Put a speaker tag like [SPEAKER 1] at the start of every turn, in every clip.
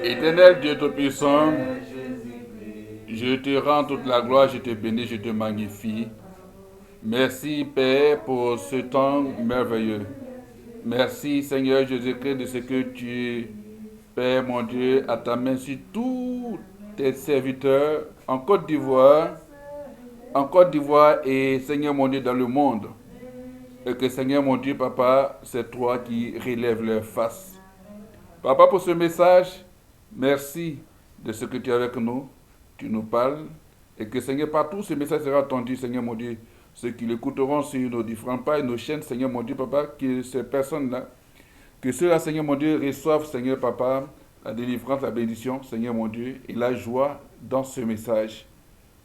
[SPEAKER 1] Éternel Dieu Tout-Puissant, je te rends toute la gloire, je te bénis, je te magnifie. Merci Père pour ce temps merveilleux. Merci Seigneur Jésus-Christ de ce que tu, Père mon Dieu, à ta main sur tous tes serviteurs en Côte d'Ivoire et Seigneur mon Dieu dans le monde. Et que Seigneur mon Dieu, Papa, c'est toi qui relèves leur face. Papa, pour ce message, merci de ce que tu es avec nous. Tu nous parles. Et que Seigneur, partout ce message sera entendu, Seigneur mon Dieu. Ceux qui l'écouteront sur nos différents pages, nos chaînes, Seigneur mon Dieu, Papa, que ces personnes-là, que ceux-là, Seigneur mon Dieu, reçoivent, Seigneur Papa, la délivrance, la bénédiction, Seigneur mon Dieu, et la joie dans ce message.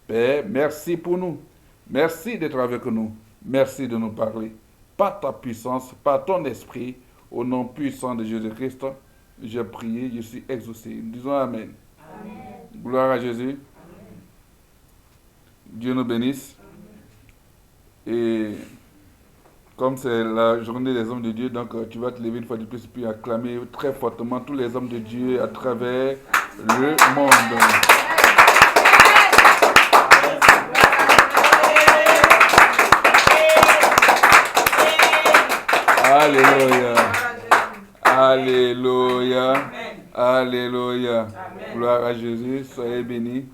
[SPEAKER 1] Père, merci pour nous. Merci d'être avec nous. Merci de nous parler. Par ta puissance, par ton esprit, au nom puissant de Jésus-Christ, j'ai prié, je suis exaucé. Disons Amen. Amen. Gloire à Jésus. Dieu nous bénisse. Et comme c'est la journée des hommes de Dieu, donc tu vas te lever une fois de plus puis acclamer très fortement tous les hommes de Dieu à travers le monde. Alléluia. Alléluia. Alléluia. Gloire à Jésus. Soyez bénis.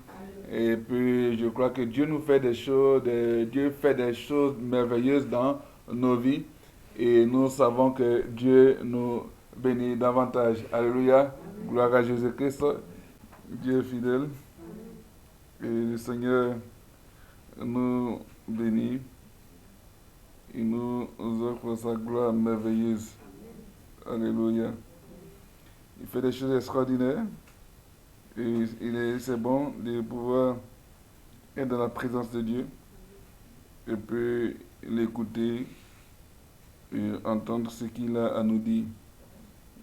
[SPEAKER 1] Et puis, je crois que Dieu nous fait des choses, Dieu fait des choses merveilleuses dans nos vies. Et nous savons que Dieu nous bénit davantage. Alléluia. Gloire à Jésus-Christ. Dieu est fidèle. Et le Seigneur nous bénit. Il nous offre sa gloire merveilleuse. Alléluia. Il fait des choses extraordinaires. Et c'est bon de pouvoir être dans la présence de Dieu. Et puis l'écouter et entendre ce qu'il a à nous dire.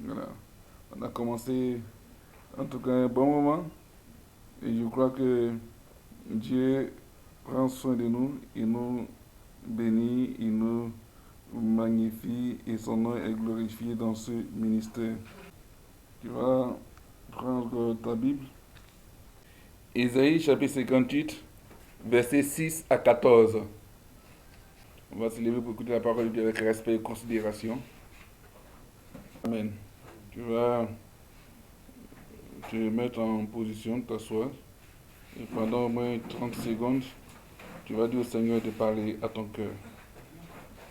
[SPEAKER 1] Voilà. On a commencé en tout cas un bon moment. Et je crois que Dieu prend soin de nous. Il nous bénit, il nous magnifie et son nom est glorifié dans ce ministère. Tu vas prendre ta Bible. Isaïe chapitre 58, versets 6 à 14. On va se lever pour écouter la parole de Dieu avec respect et considération. Amen. Tu vas te mettre en position, t'asseoir. Et pendant au moins 30 secondes, tu vas dire au Seigneur de parler à ton cœur.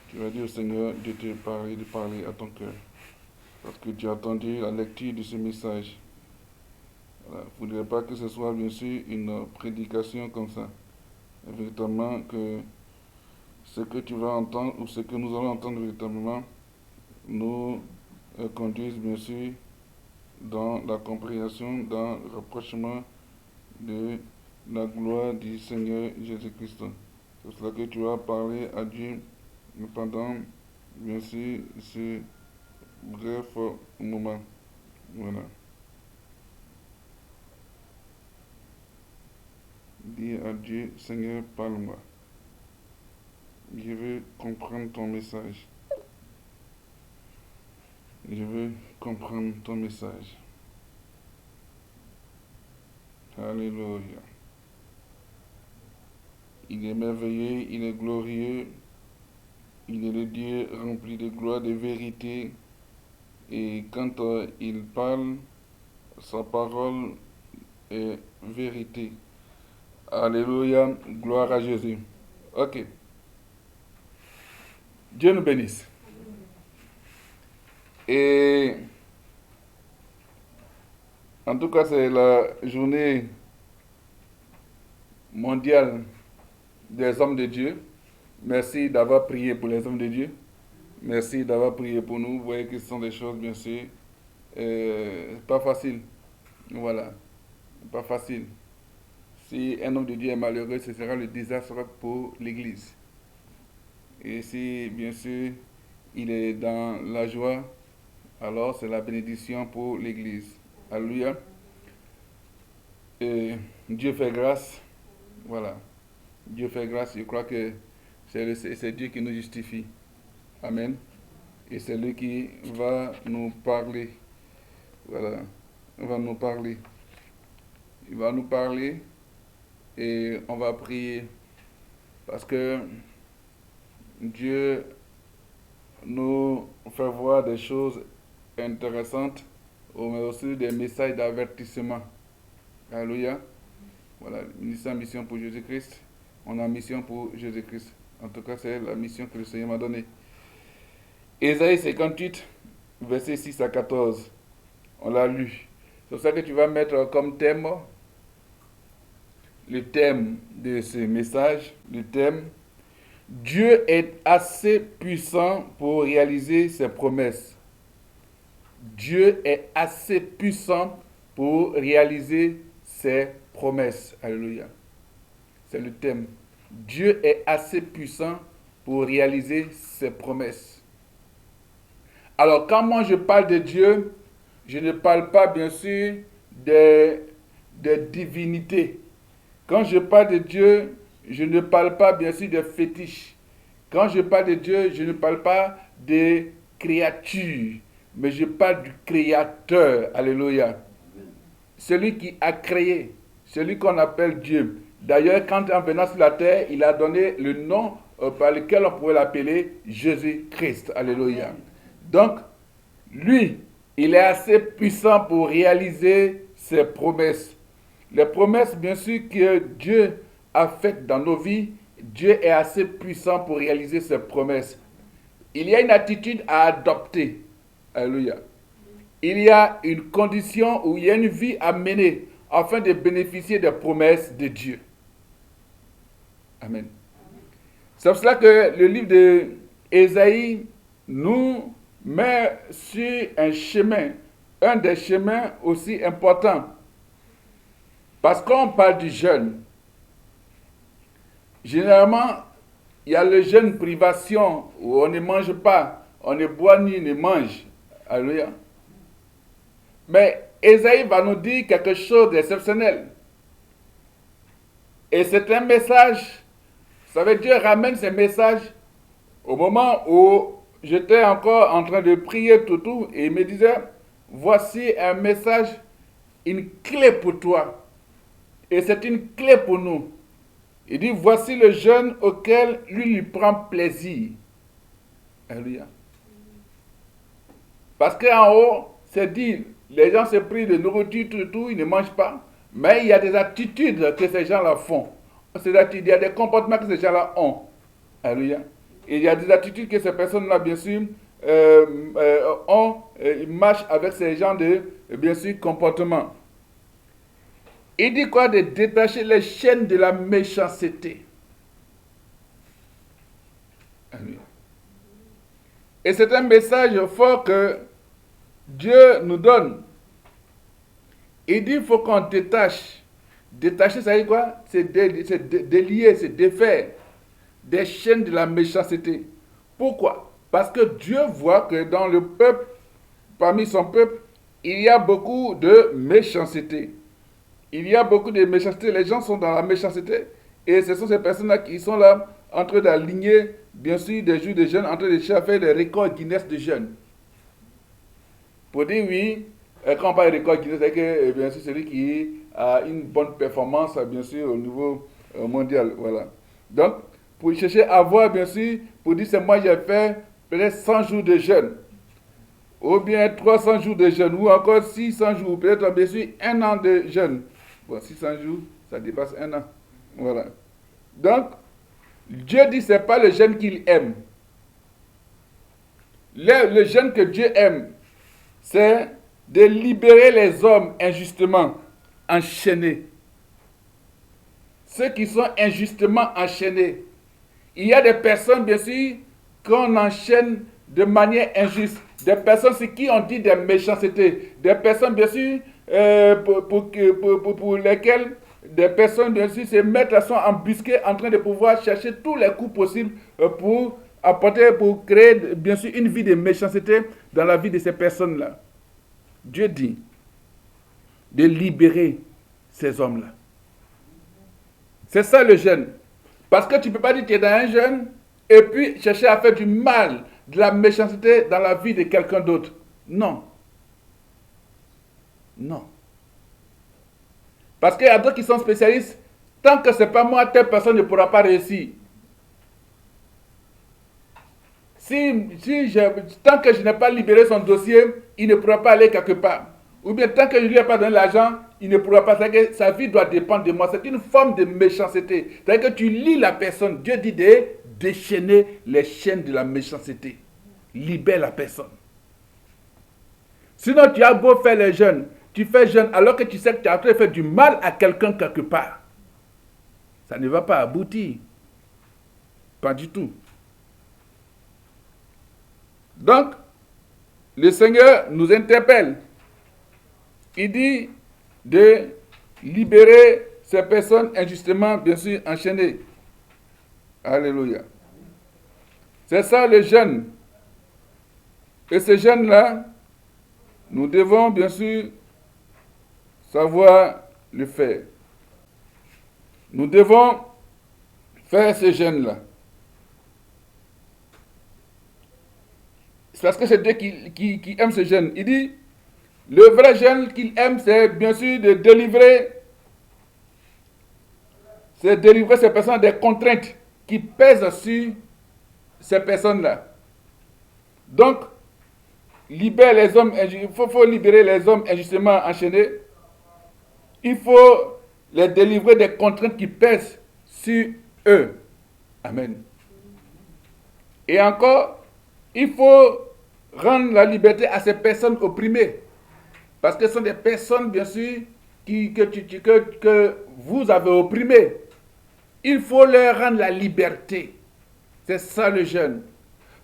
[SPEAKER 1] Tu vas dire au Seigneur de te parler, de parler à ton cœur. Parce que tu as entendu la lecture de ce message. Voilà. Il ne faudrait pas que ce soit bien sûr une prédication comme ça. Et véritablement que ce que tu vas entendre ou ce que nous allons entendre véritablement nous conduise bien sûr dans la compréhension, dans le rapprochement de la gloire du Seigneur Jésus-Christ. C'est cela que tu vas parler à Dieu pendant bien sûr ce bref moment. Voilà. Dis à Dieu, Seigneur, parle-moi. Je veux comprendre ton message. Je veux comprendre ton message. Alléluia. Il est merveilleux, il est glorieux. Il est le Dieu rempli de gloire, de vérité. Et quand il parle, sa parole est vérité. Alléluia, gloire à Jésus. Ok. Dieu nous bénisse. Et en tout cas, c'est la journée mondiale des hommes de Dieu. Merci d'avoir prié pour les hommes de Dieu. Merci d'avoir prié pour nous. Vous voyez que ce sont des choses, bien sûr, pas faciles. Voilà, pas facile. Si un homme de Dieu est malheureux, ce sera le désastre pour l'Église. Et si, bien sûr, il est dans la joie, alors c'est la bénédiction pour l'Église. Alléluia. Et Dieu fait grâce. Voilà. Dieu fait grâce. Je crois que c'est Dieu qui nous justifie. Amen. Et c'est lui qui va nous parler. Voilà. va nous parler. Il va nous parler et on va prier parce que Dieu nous fait voir des choses intéressantes, mais aussi des messages d'avertissement. Alléluia. Voilà, ministère mission pour Jésus-Christ. On a mission pour Jésus-Christ. En tout cas, c'est la mission que le Seigneur m'a donnée. Ésaïe 58, versets 6 à 14. On l'a lu. C'est ça que tu vas mettre comme thème, le thème de ce message, le thème. Dieu est assez puissant pour réaliser ses promesses. Dieu est assez puissant pour réaliser ses promesses. Alléluia. C'est le thème. Dieu est assez puissant pour réaliser ses promesses. Alors, quand moi je parle de Dieu, je ne parle pas bien sûr des divinités. Quand je parle de Dieu, je ne parle pas bien sûr des fétiches. Quand je parle de Dieu, je ne parle pas des créatures, mais je parle du Créateur. Alléluia. Celui qui a créé, celui qu'on appelle Dieu. D'ailleurs, quand en venant sur la terre, il a donné le nom par lequel on pourrait l'appeler Jésus-Christ. Alléluia. Donc, lui, il est assez puissant pour réaliser ses promesses. Les promesses, bien sûr, que Dieu a faites dans nos vies, Dieu est assez puissant pour réaliser ses promesses. Il y a une attitude à adopter. Alléluia. Il y a une condition où il y a une vie à mener afin de bénéficier des promesses de Dieu. Amen. C'est pour cela que le livre d'Ésaïe nous met sur un chemin, un des chemins aussi importants. Parce qu'on parle du jeûne. Généralement, il y a le jeûne privation où on ne mange pas, on ne boit ni ne mange. Alléluia. Mais Ésaïe va nous dire quelque chose d'exceptionnel. Et c'est un message, ça veut dire ramène ce message au moment où j'étais encore en train de prier tout, et il me disait, voici un message, une clé pour toi. Et c'est une clé pour nous. Il dit, voici le jeûne auquel lui prend plaisir. Alléluia. Parce qu'en haut, c'est dit, les gens se privent de nourriture, tout, ils ne mangent pas. Mais il y a des attitudes que ces gens-là font. C'est-à-dire, il y a des comportements que ces gens-là ont. Alléluia. Et il y a des attitudes que ces personnes-là, bien sûr, ont. Ils marchent avec ces gens de, bien sûr, comportements. Il dit quoi? De détacher les chaînes de la méchanceté. Alléluia. Et c'est un message fort que Dieu nous donne. Il dit qu'il faut qu'on détache. Détacher, ça veut dire quoi? C'est délier, c'est défaire des chaînes de la méchanceté. Pourquoi? Parce que Dieu voit que dans le peuple, parmi son peuple, il y a beaucoup de méchanceté. Il y a beaucoup de méchanceté. Les gens sont dans la méchanceté. Et ce sont ces personnes-là qui sont là, en train d'aligner, bien sûr, des jours de jeûne, en train de faire des records Guinness de jeûne. Pour dire oui, quand on parle de record Guinness, c'est que bien sûr celui qui a une bonne performance, bien sûr, au niveau mondial. Voilà. Donc, pour chercher à voir, bien sûr, pour dire c'est moi j'ai fait peut-être 100 jours de jeûne, ou bien 300 jours de jeûne, ou encore 600 jours, peut-être bien sûr 1 an de jeûne. Bon, 600 jours, ça dépasse 1 an. Voilà. Donc, Dieu dit que ce n'est pas le jeûne qu'il aime. Le jeûne que Dieu aime, c'est de libérer les hommes injustement enchaînés. Ceux qui sont injustement enchaînés. Il y a des personnes, bien sûr, qu'on enchaîne de manière injuste. Des personnes sur qui on dit des méchancetés. Des personnes, bien sûr, pour lesquelles des personnes, bien sûr, se mettent à sont embusquées en train de pouvoir chercher tous les coups possibles pour apporter, pour créer, bien sûr, une vie de méchanceté dans la vie de ces personnes-là. Dieu dit de libérer ces hommes-là. C'est ça le jeûne. Parce que tu ne peux pas dire que tu es dans un jeûne et puis chercher à faire du mal, de la méchanceté dans la vie de quelqu'un d'autre. Non. Non. Parce qu'il y a d'autres qui sont spécialistes. Tant que ce n'est pas moi, telle personne ne pourra pas réussir. Tant que je n'ai pas libéré son dossier, il ne pourra pas aller quelque part. Ou bien tant que je ne lui ai pas donné l'argent, il ne pourra pas. C'est-à-dire que sa vie doit dépendre de moi. C'est une forme de méchanceté. C'est-à-dire que tu lis la personne. Dieu dit de déchaîner les chaînes de la méchanceté. Libère la personne. Sinon, tu as beau faire les jeûnes. Tu fais jeûne alors que tu sais que tu as en train de faire du mal à quelqu'un quelque part. Ça ne va pas aboutir. Pas du tout. Donc, le Seigneur nous interpelle. Il dit de libérer ces personnes injustement, bien sûr, enchaînées. Alléluia. C'est ça le jeûne. Et ce jeûne-là, nous devons, bien sûr, savoir le faire. Nous devons faire ce jeûne-là. C'est parce que c'est Dieu qui aime ce jeûne. Il dit, le vrai jeûne qu'il aime, c'est bien sûr de délivrer ces personnes des contraintes qui pèsent sur ces personnes-là. Donc, libère les hommes, il faut libérer les hommes injustement enchaînés. Il faut les délivrer des contraintes qui pèsent sur eux. Amen. Et encore, il faut rendre la liberté à ces personnes opprimées. Parce que ce sont des personnes, bien sûr, que vous avez opprimées. Il faut leur rendre la liberté. C'est ça le jeûne.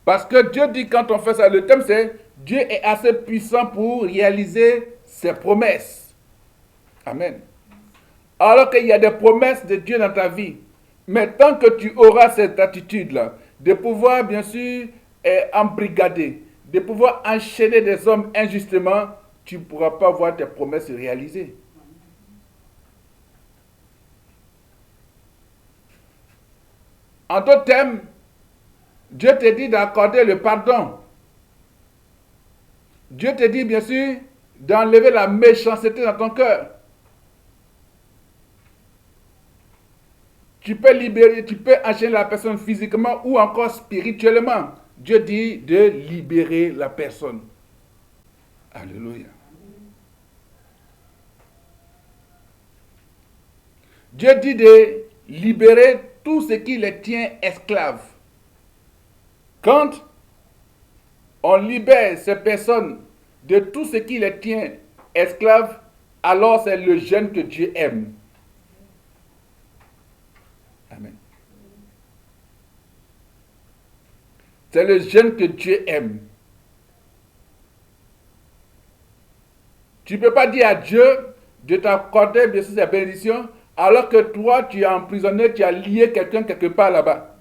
[SPEAKER 1] Parce que Dieu dit quand on fait ça, le thème c'est Dieu est assez puissant pour réaliser ses promesses. Amen. Alors qu'il y a des promesses de Dieu dans ta vie. Mais tant que tu auras cette attitude-là, de pouvoir bien sûr embrigader, de pouvoir enchaîner des hommes injustement, tu ne pourras pas voir tes promesses réalisées. En d'autres termes, Dieu te dit d'accorder le pardon. Dieu te dit bien sûr d'enlever la méchanceté dans ton cœur. Tu peux libérer, tu peux enchaîner la personne physiquement ou encore spirituellement. Dieu dit de libérer la personne. Alléluia. Dieu dit de libérer tout ce qui les tient esclaves. Quand on libère ces personnes de tout ce qui les tient esclaves, alors c'est le jeûne que Dieu aime. Amen. C'est le jeûne que Dieu aime. Tu ne peux pas dire à Dieu de t'accorder bien sûr sa bénédiction alors que toi tu es emprisonné, tu as lié quelqu'un quelque part là-bas.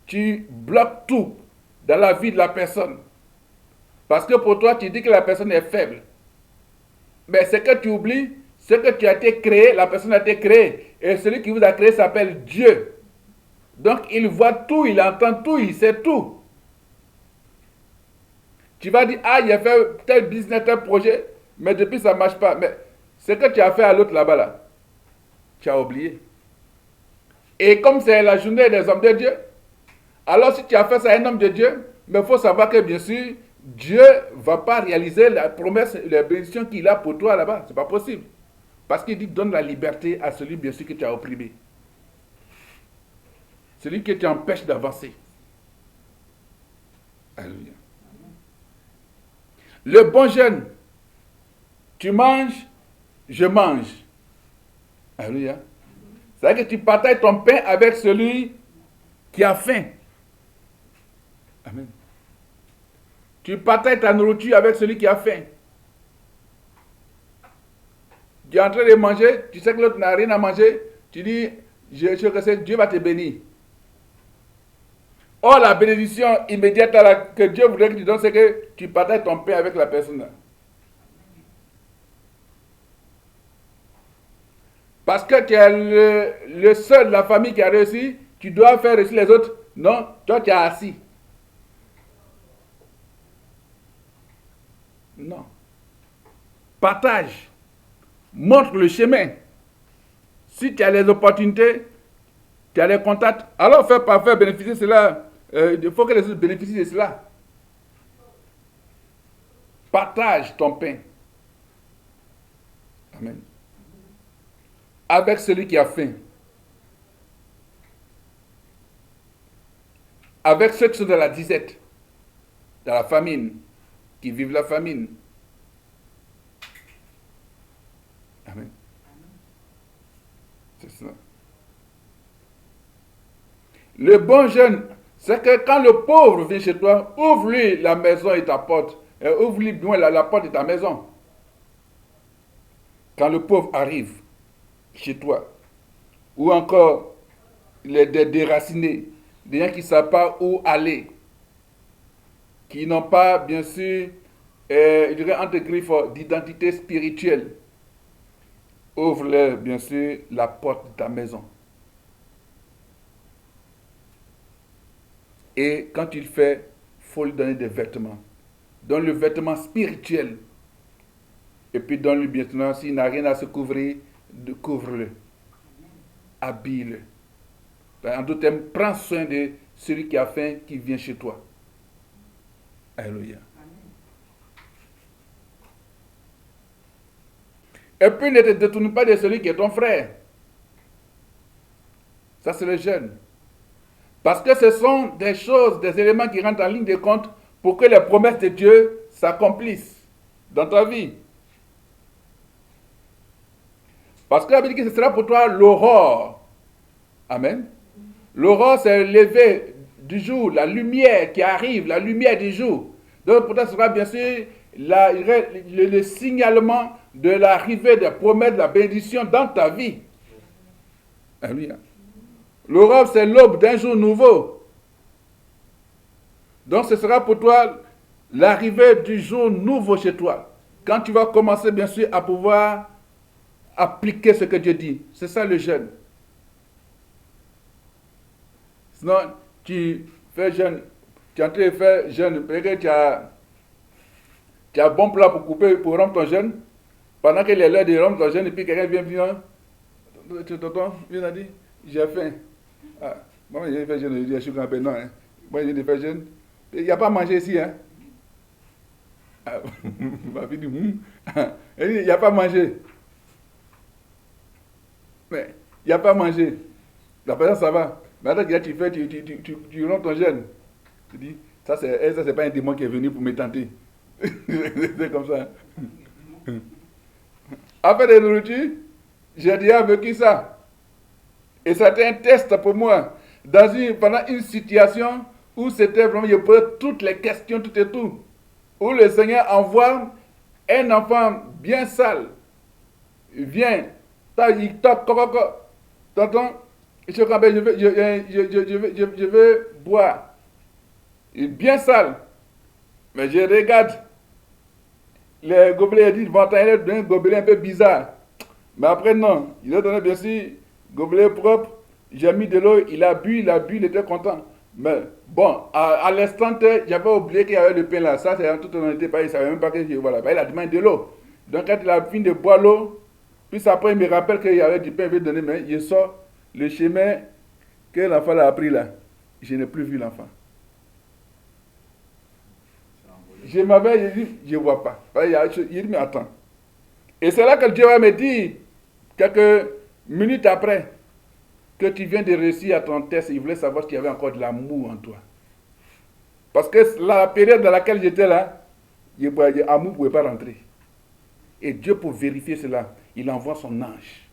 [SPEAKER 1] Tu bloques tout dans la vie de la personne. Parce que pour toi, tu dis que la personne est faible. Mais ce que tu oublies, c'est que tu as été créé, la personne a été créée. Et celui qui vous a créé s'appelle Dieu. Donc il voit tout, il entend tout, il sait tout. Tu vas dire, ah, il a fait tel business, tel projet, mais depuis ça ne marche pas. Mais ce que tu as fait à l'autre là-bas, là, tu as oublié. Et comme c'est la journée des hommes de Dieu, alors si tu as fait ça à un homme de Dieu, mais il faut savoir que bien sûr, Dieu ne va pas réaliser la promesse, la bénédiction qu'il a pour toi là-bas. Ce n'est pas possible. Parce qu'il dit, donne la liberté à celui bien sûr que tu as opprimé. Celui qui t'empêche d'avancer. Alléluia. Le bon jeûne, tu manges, je mange. Alléluia. C'est-à-dire que tu partages ton pain avec celui qui a faim. Amen. Tu partages ta nourriture avec celui qui a faim. Tu es en train de manger, tu sais que l'autre n'a rien à manger, tu dis, je sais, Dieu va te bénir. Or, la bénédiction immédiate que Dieu voudrait que tu donnes, c'est que tu partages ton pain avec la personne. Parce que tu es le seul de la famille qui a réussi, tu dois faire réussir les autres. Non, toi tu es assis. Non. Partage. Montre le chemin. Si tu as les opportunités, tu as les contacts, alors faire bénéficier cela. Il faut que les autres bénéficient de cela. Partage ton pain. Amen. Avec celui qui a faim. Avec ceux qui sont dans la disette, dans la famine, qui vivent la famine. Amen. C'est ça. Le bon jeune, c'est que quand le pauvre vient chez toi, ouvre-lui la maison et ta porte. Ouvre-lui bien la porte de ta maison. Quand le pauvre arrive chez toi, ou encore des déracinés, des gens qui ne savent pas où aller, qui n'ont pas, bien sûr, je dirais entre griffes, d'identité spirituelle, ouvre-leur, bien sûr, la porte de ta maison. Et quand tu le fais, il faut lui donner des vêtements. Donne le vêtement spirituel. Et puis donne-lui maintenant, s'il n'a rien à se couvrir, couvre-le. Habille-le. En d'autres termes, prends soin de celui qui a faim, qui vient chez toi. Alléluia. Et puis ne te détourne pas de celui qui est ton frère. Ça, c'est le jeûne. Parce que ce sont des choses, des éléments qui rentrent en ligne de compte pour que les promesses de Dieu s'accomplissent dans ta vie. Parce que la Bible dit que ce sera pour toi l'aurore. Amen. L'aurore, c'est le lever du jour, la lumière qui arrive, la lumière du jour. Donc pour toi, ce sera bien sûr le signalement de l'arrivée des promesses, de la bénédiction dans ta vie. Alléluia. L'aurore, c'est l'aube d'un jour nouveau. Donc ce sera pour toi l'arrivée du jour nouveau chez toi. Quand tu vas commencer, bien sûr, à pouvoir appliquer ce que Dieu dit. C'est ça le jeûne. Sinon, tu fais jeûne, tu es en train de faire jeûne, peut-être que tu as un bon plat pour couper, pour rompre ton jeûne. Pendant qu'il est l'heure de rompre ton jeûne, et puis quelqu'un vient dire, tonton, il a dit, j'ai faim. Ah, moi, j'ai fait jeûne, je suis grand-père, non. Hein. Moi, j'ai fait jeûne. Il n'y a pas à manger ici. Hein. Ah, ma fille dit, il n'y a pas à manger. Mais il n'y a pas à manger. La personne, ça va. Mais attends, tu fais, tu rompes ton jeûne. Tu dis, ça, c'est pas un démon qui est venu pour me tenter. C'est comme ça. Après la nourriture, j'ai déjà vécu ça. Et ça a été un test pour moi. Pendant une situation où c'était vraiment, je posais toutes les questions, tout et tout. Où le Seigneur envoie un enfant bien sale. Il vient, il toque, tonton, je veux boire. Il est bien sale. Mais je regarde. Les gobelets disent, bon, il a donné un gobelet un peu bizarre. Mais après, non. Il a donné, bien sûr, gobelet propre. J'ai mis de l'eau, il a bu, il était content. Mais bon, à l'instant, j'avais oublié qu'il y avait le pain là. Ça, c'est en toute honnêteté, il ne savait même pas que voilà. Il a demandé de l'eau. Donc, quand il a fini de boire l'eau, puis après, il me rappelle qu'il y avait du pain, il veut donner, mais je sors le chemin que l'enfant a pris là. Je n'ai plus vu l'enfant. Je m'avais dit, je ne vois pas. Il dit, mais attends. Et c'est là que Dieu va me dire, quelques minutes après, que tu viens de réussir à ton test, il voulait savoir s'il y avait encore de l'amour en toi. Parce que la période dans laquelle j'étais là, l'amour ne pouvait pas rentrer. Et Dieu, pour vérifier cela, il envoie son ange.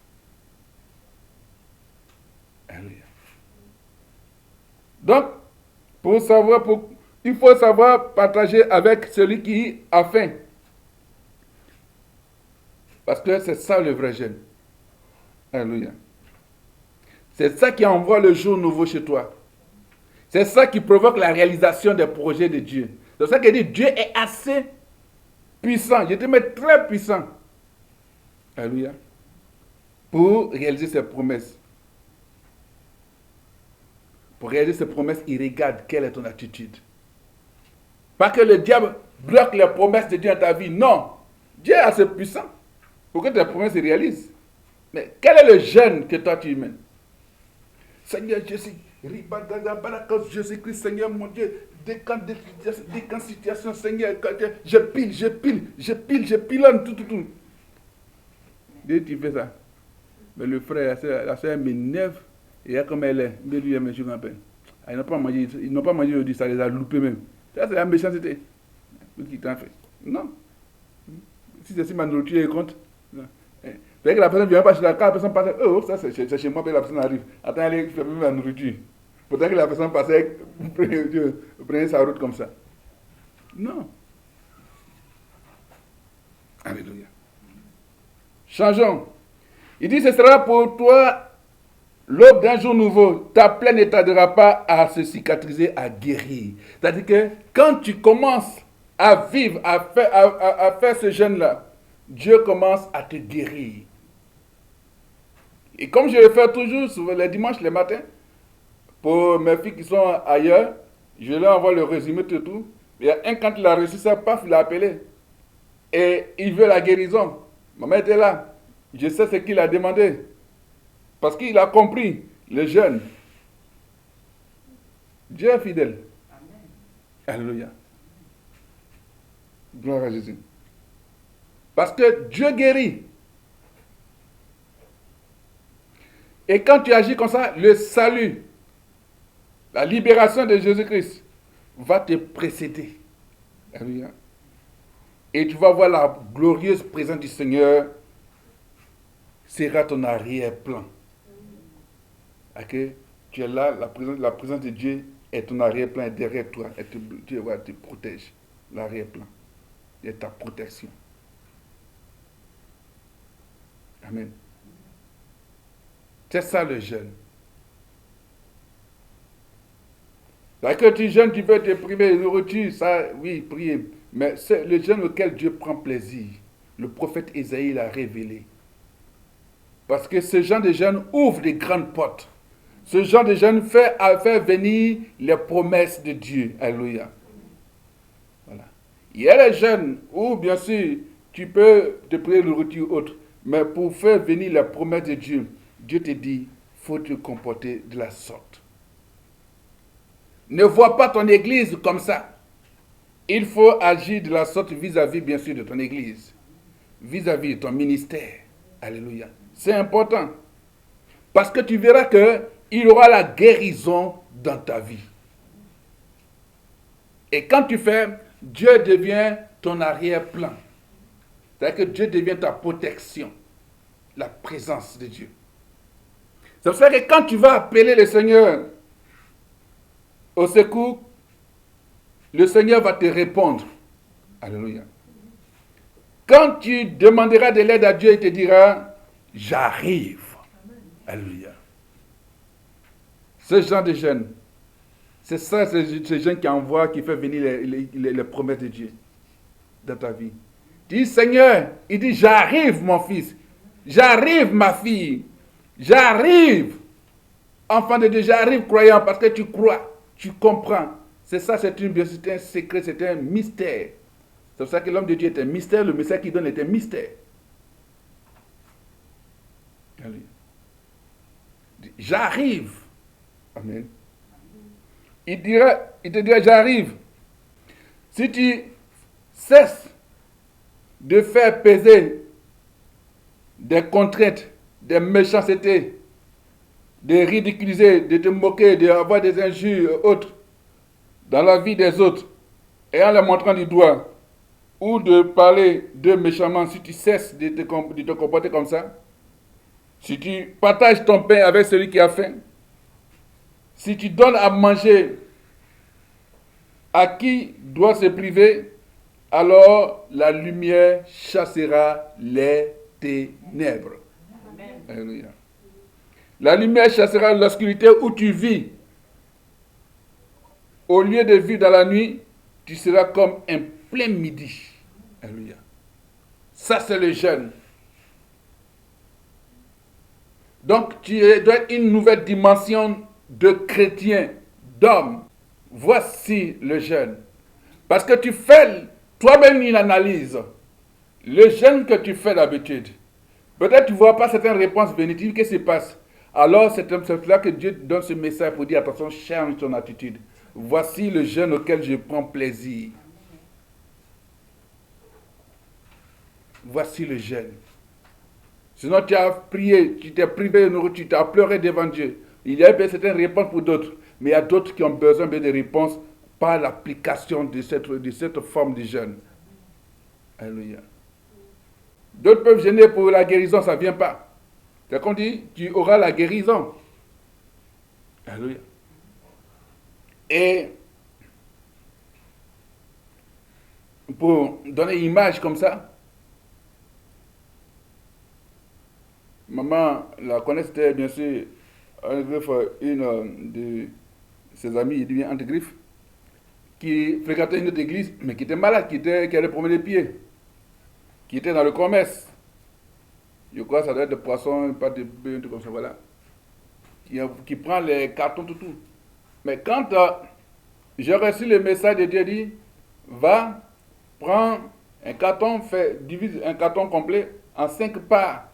[SPEAKER 1] Alléluia. Donc, il faut savoir partager avec celui qui a faim. Parce que c'est ça le vrai jeûne. Alléluia. C'est ça qui envoie le jour nouveau chez toi. C'est ça qui provoque la réalisation des projets de Dieu. C'est ça qu'il dit, Dieu est assez puissant. Je te mets très puissant. Alléluia. Pour réaliser ses promesses. Pour réaliser ses promesses, il regarde quelle est ton attitude. Pas que le diable bloque les promesses de Dieu dans ta vie. Non. Dieu est assez puissant pour que tes promesses se réalisent. Mais quel est le jeûne que toi tu mènes? Seigneur Jésus, Jésus-Christ, Seigneur mon Dieu, des camps situation, Seigneur, je pilonne, tout. Dès que tu fais ça, mais le frère, la soeur m'énerve, et comme elle est, mais lui, je me rappelle. Ils n'ont pas mangé aujourd'hui, ça les a loupés même. Ça, c'est la méchanceté. Qui t'en fait? Non. Si c'est si ma nourriture est contre, non. Dès que la personne ne vient pas chez la personne passe, oh, ça c'est chez moi, puis la personne arrive. Attends, elle fait même la nourriture. Pourtant que la personne passait, prenait sa route comme ça. Non. Alléluia. Changeons. Il dit, ce sera pour toi l'aube d'un jour nouveau. Ta plaie ne tardera pas à se cicatriser, à guérir. C'est-à-dire que quand tu commences à vivre, à faire ce jeûne-là, Dieu commence à te guérir. Et comme je le fais toujours, souvent les dimanches, les matins, pour mes filles qui sont ailleurs, je leur envoie le résumé de tout. Il y a un, quand il a reçu ça, paf, il l'a appelé. Et il veut la guérison. Maman était là. Je sais ce qu'il a demandé. Parce qu'il a compris le jeûne. Dieu est fidèle. Amen. Alléluia. Gloire à Jésus. Parce que Dieu guérit. Et quand tu agis comme ça, le salut, la libération de Jésus-Christ va te précéder. Alléluia. Et tu vas voir la glorieuse présence du Seigneur sera ton arrière-plan. Okay? Tu es là, la présence de Dieu est ton arrière-plan, est derrière toi. Dieu va te protéger. L'arrière-plan est ta protection. Amen. C'est ça le jeûne. Là que tu jeûnes, tu peux te priver de nourriture, ça, oui, prier. Mais c'est le jeûne auquel Dieu prend plaisir. Le prophète Ésaïe l'a révélé. Parce que ce genre de jeûne ouvre des grandes portes. Ce genre de jeûne fait venir les promesses de Dieu. Alléluia. Voilà. Il y a les jeûnes où, bien sûr, tu peux te priver de nourriture ou autre. Mais pour faire venir les promesses de Dieu, Dieu te dit, il faut te comporter de la sorte. Ne vois pas ton église comme ça. Il faut agir de la sorte vis-à-vis, bien sûr, de ton église. Vis-à-vis de ton ministère. Alléluia. C'est important. Parce que tu verras qu'il y aura la guérison dans ta vie. Et quand tu fais, Dieu devient ton arrière-plan. C'est-à-dire que Dieu devient ta protection. La présence de Dieu. C'est pour ça que quand tu vas appeler le Seigneur au secours, le Seigneur va te répondre. Alléluia. Quand tu demanderas de l'aide à Dieu, il te dira, j'arrive. Alléluia. Ce genre de jeûne, c'est ça, ce jeûne qui envoie, qui fait venir les promesses de Dieu dans ta vie. Tu dis, Seigneur, il dit, j'arrive mon fils, j'arrive ma fille, j'arrive, enfant de Dieu, j'arrive croyant parce que tu crois, tu comprends. C'est ça, c'est un secret, c'est un mystère. C'est pour ça que l'homme de Dieu est un mystère, le message qu'il donne est un mystère. Alléluia. J'arrive. Amen. Il te dira, j'arrive. Si tu cesses de faire peser des contraintes, des méchancetés, de ridiculiser, de te moquer, d'avoir des injures autres dans la vie des autres, et en les montrant du doigt, ou de parler d'eux méchamment, si tu cesses de te comporter comme ça, si tu partages ton pain avec celui qui a faim, si tu donnes à manger à qui doit se priver, alors la lumière chassera les ténèbres. Amen. Alléluia. La lumière chassera l'obscurité où tu vis. Au lieu de vivre dans la nuit, tu seras comme un plein midi. Alléluia. Ça, c'est le jeûne. Donc, tu dois être une nouvelle dimension de chrétien, d'homme. Voici le jeûne. Parce que tu fais toi-même une analyse. Le jeûne que tu fais d'habitude, peut-être tu ne vois pas certaines réponses venir. Tu dis, qu'est-ce qui se passe? Alors c'est là que Dieu donne ce message pour dire, attention, change ton attitude. Voici le jeûne auquel je prends plaisir. Voici le jeûne. Sinon tu as prié, tu t'es privé de nourriture, tu as pleuré devant Dieu. Il y a certaines réponses pour d'autres, mais il y a d'autres qui ont besoin de réponses par l'application de cette forme de jeûne. Alléluia. D'autres peuvent jeûner pour la guérison, ça ne vient pas. C'est qu'on dit, tu auras la guérison. Alléluia. Et pour donner une image comme ça, maman la connaissait bien sûr, une de ses amies, il devient Antégriffe, qui fréquentait une autre église, mais qui était malade, qui allait promener les pieds, qui était dans le commerce. Je crois que ça doit être de poisson, pas de bœuf, un truc comme ça, voilà. Qui prend les cartons, tout. Mais quand j'ai reçu le message de Dieu, dit, va, prends un carton, divise un carton complet en 5 parts.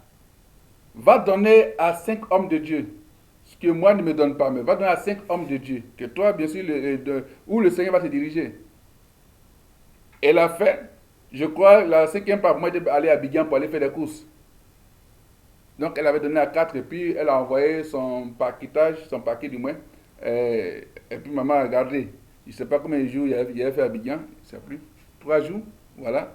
[SPEAKER 1] Va donner à 5 hommes de Dieu. Ce que moi ne me donne pas, mais va donner à 5 hommes de Dieu. Que toi, bien sûr, où le Seigneur va te diriger. Elle a fait, je crois, la 5e part, moi, était allée à Abidjan pour aller faire des courses. Donc, elle avait donné à 4 et puis elle a envoyé son paquet du moins. Et puis, maman a regardé. Je ne sais pas combien de jours il avait fait à Abidjan. Je ne sais plus. 3 jours, voilà.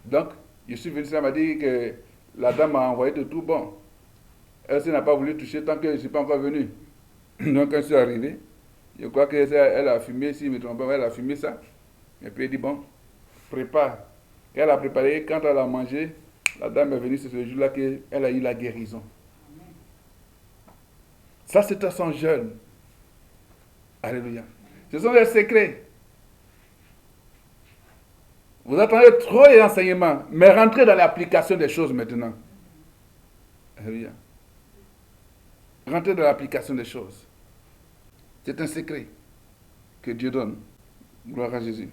[SPEAKER 1] Donc, je suis venu, ça m'a dit que la dame m'a envoyé de tout bon. Elle n'a pas voulu toucher tant que je ne suis pas encore venu. Donc, quand je suis arrivé, je crois qu'elle a fumé, si je ne me trompe pas, elle a fumé ça. Et puis, elle dit, bon, prépare. Et elle a préparé, quand elle a mangé, la dame est venue, c'est ce jour-là qu'elle a eu la guérison. Ça, c'était son jeûne. Alléluia. Ce sont des secrets. Vous attendez trop les enseignements, mais rentrez dans l'application des choses maintenant. Alléluia. Rentrez dans l'application des choses. C'est un secret que Dieu donne. Gloire à Jésus.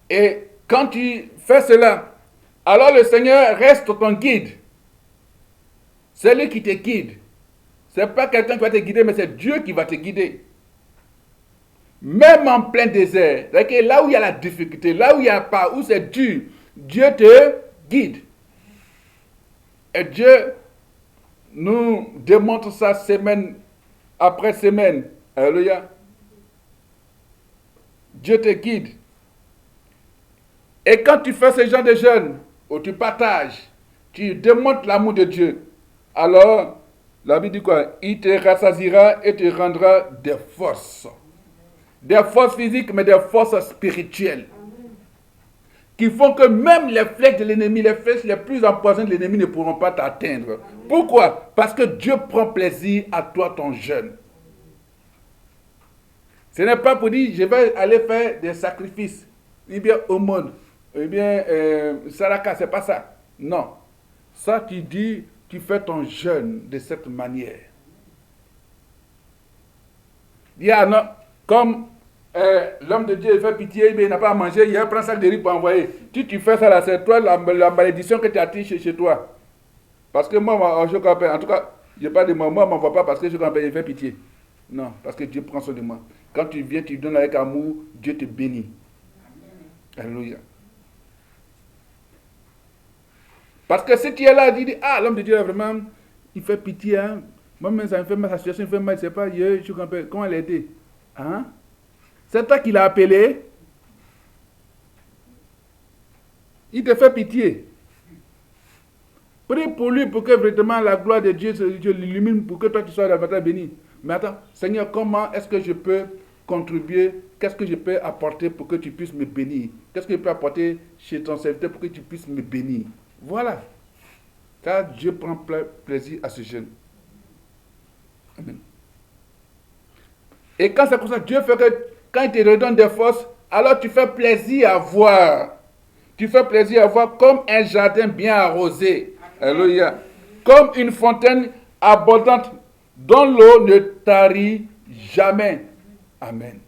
[SPEAKER 1] Et quand tu fais cela, alors le Seigneur reste ton guide. C'est lui qui te guide. Ce n'est pas quelqu'un qui va te guider, mais c'est Dieu qui va te guider. Même en plein désert, c'est-à-dire que là où il y a la difficulté, là où il n'y a pas, où c'est dur, Dieu te guide. Et Dieu nous démontre ça semaine après semaine. Alléluia. Dieu te guide. Et quand tu fais ce genre de jeûne, où tu partages, tu démontres l'amour de Dieu, alors, la Bible dit quoi? Il te rassasiera et te rendra des forces. Des forces physiques, mais des forces spirituelles. Qui font que même les flèches de l'ennemi, les flèches les plus empoisonnées de l'ennemi ne pourront pas t'atteindre. Pourquoi? Parce que Dieu prend plaisir à toi, ton jeûne. Ce n'est pas pour dire, je vais aller faire des sacrifices, ou bien aumône, ou bien saraka, c'est pas ça. Non. Ça, tu dis, tu fais ton jeûne de cette manière. Dis, ah non, comme l'homme de Dieu fait pitié, mais il n'a pas à manger, il prend un sac de riz pour envoyer. Tu fais ça là, c'est toi la malédiction que tu as chez toi. Parce que moi, je comprends, en tout cas, je parle de moi, je ne m'envoie pas parce que je comprends, il fait pitié. Non, parce que Dieu prend soin de moi. Quand tu viens, tu donnes avec amour, Dieu te bénit. Alléluia. Parce que si tu es là, tu dis, ah, l'homme de Dieu, vraiment, il fait pitié, hein. Moi-même, ça me fait mal, sa situation me fait mal, je ne sais pas, je comprends, comment elle a été. Hein? C'est toi qui l'as appelé. Il te fait pitié. Prie pour lui pour que vraiment la gloire de Dieu l'illumine, pour que toi tu sois davantage béni. Mais attends, Seigneur, comment est-ce que je peux contribuer? Qu'est-ce que je peux apporter pour que tu puisses me bénir? Qu'est-ce que je peux apporter chez ton serviteur pour que tu puisses me bénir? Voilà. Car Dieu prend plaisir à ce jeûne. Amen. Et quand c'est comme ça, Dieu fait que quand il te redonne des forces, alors tu fais plaisir à voir. Tu fais plaisir à voir comme un jardin bien arrosé. Alléluia. Comme une fontaine abondante dont l'eau ne tarit jamais. Amen.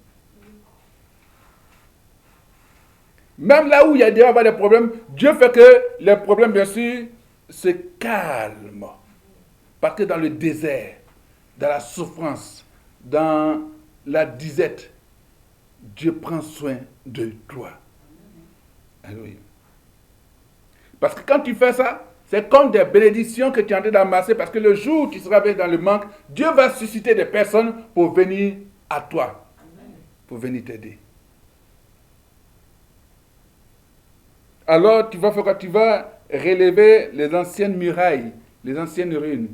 [SPEAKER 1] Même là où il y a déjà des problèmes, Dieu fait que les problèmes, bien sûr, se calment. Parce que dans le désert, dans la souffrance, dans la disette, Dieu prend soin de toi. Alléluia. Parce que quand tu fais ça, c'est comme des bénédictions que tu es en train d'amasser, parce que le jour où tu seras dans le manque, Dieu va susciter des personnes pour venir à toi, pour venir t'aider. Alors tu vas faire quoi? Tu vas relever les anciennes murailles, les anciennes ruines.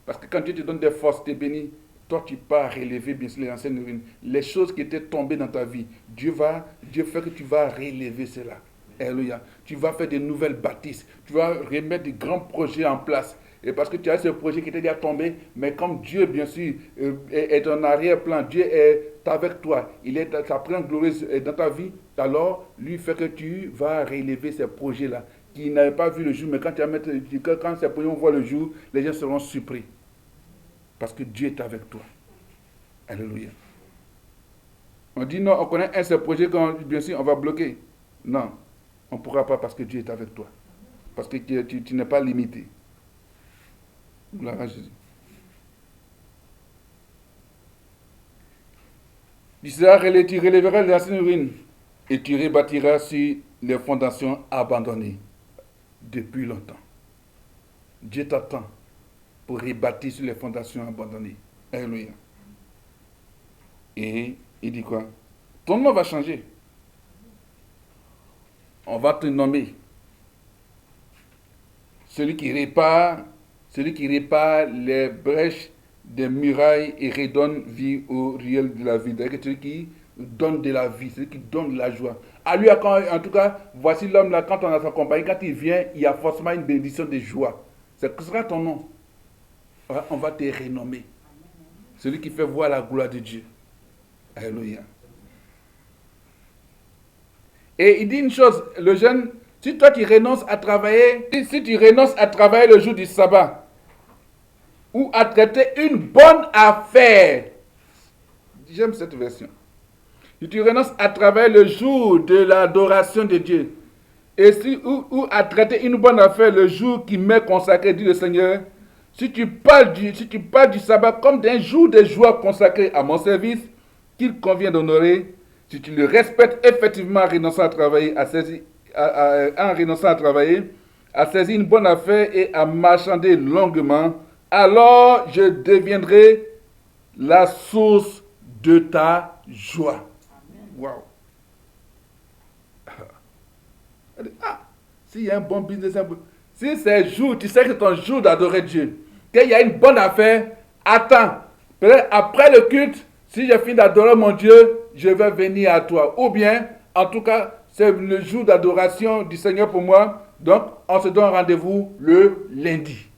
[SPEAKER 1] Parce que quand Dieu te donne des forces, tu es béni, toi tu pars relever bien sûr les anciennes ruines. Les choses qui étaient tombées dans ta vie, Dieu fait que tu vas relever cela. Alléluia. Tu vas faire de nouvelles bâtisses. Tu vas remettre de grands projets en place. Et parce que tu as ce projet qui était déjà tombé, mais comme Dieu, bien sûr, est en arrière-plan, Dieu est avec toi, il est sa présence glorieuse dans ta vie, alors lui fait que tu vas relever ces projets-là, qui n'avaient pas vu le jour, mais quand ces projets vont voir le jour, les gens seront surpris. Parce que Dieu est avec toi. Alléluia. On dit non, on connaît un seul projet, bien sûr, on va bloquer. Non, on ne pourra pas parce que Dieu est avec toi. Parce que tu n'es pas limité. Gloire à Jésus. Tu relèveras les anciennes ruines et tu rebâtiras sur les fondations abandonnées depuis longtemps. Dieu t'attend pour rebâtir sur les fondations abandonnées. Alléluia. Et il dit quoi? Ton nom va changer. On va te nommer celui qui répare les brèches des murailles et redonne vie au réel de la vie. C'est celui qui donne de la vie, celui qui donne de la joie. À lui, en tout cas, voici l'homme là, quand on a sa compagnie, quand il vient, il y a forcément une bénédiction de joie. Ce sera ton nom. On va te renommer. Celui qui fait voir la gloire de Dieu. Alléluia. Et il dit une chose, le jeune, si toi tu renonces à travailler, si tu renonces à travailler le jour du sabbat, ou à traiter une bonne affaire, j'aime cette version, si tu renonces à travailler le jour de l'adoration de Dieu, ou à traiter une bonne affaire le jour qui m'est consacré, dit le Seigneur, si tu parles du sabbat comme d'un jour de joie consacré à mon service, qu'il convient d'honorer, si tu le respectes effectivement en renonçant à travailler, à saisir une bonne affaire et à marchander longuement, alors je deviendrai la source de ta joie. Waouh! S'il y a un bon business, si c'est jour, tu sais que c'est ton jour d'adorer Dieu, qu'il y a une bonne affaire, attends. Peut-être après le culte, si j'ai fini d'adorer mon Dieu, je vais venir à toi. Ou bien, en tout cas, c'est le jour d'adoration du Seigneur pour moi. Donc, on se donne rendez-vous le lundi.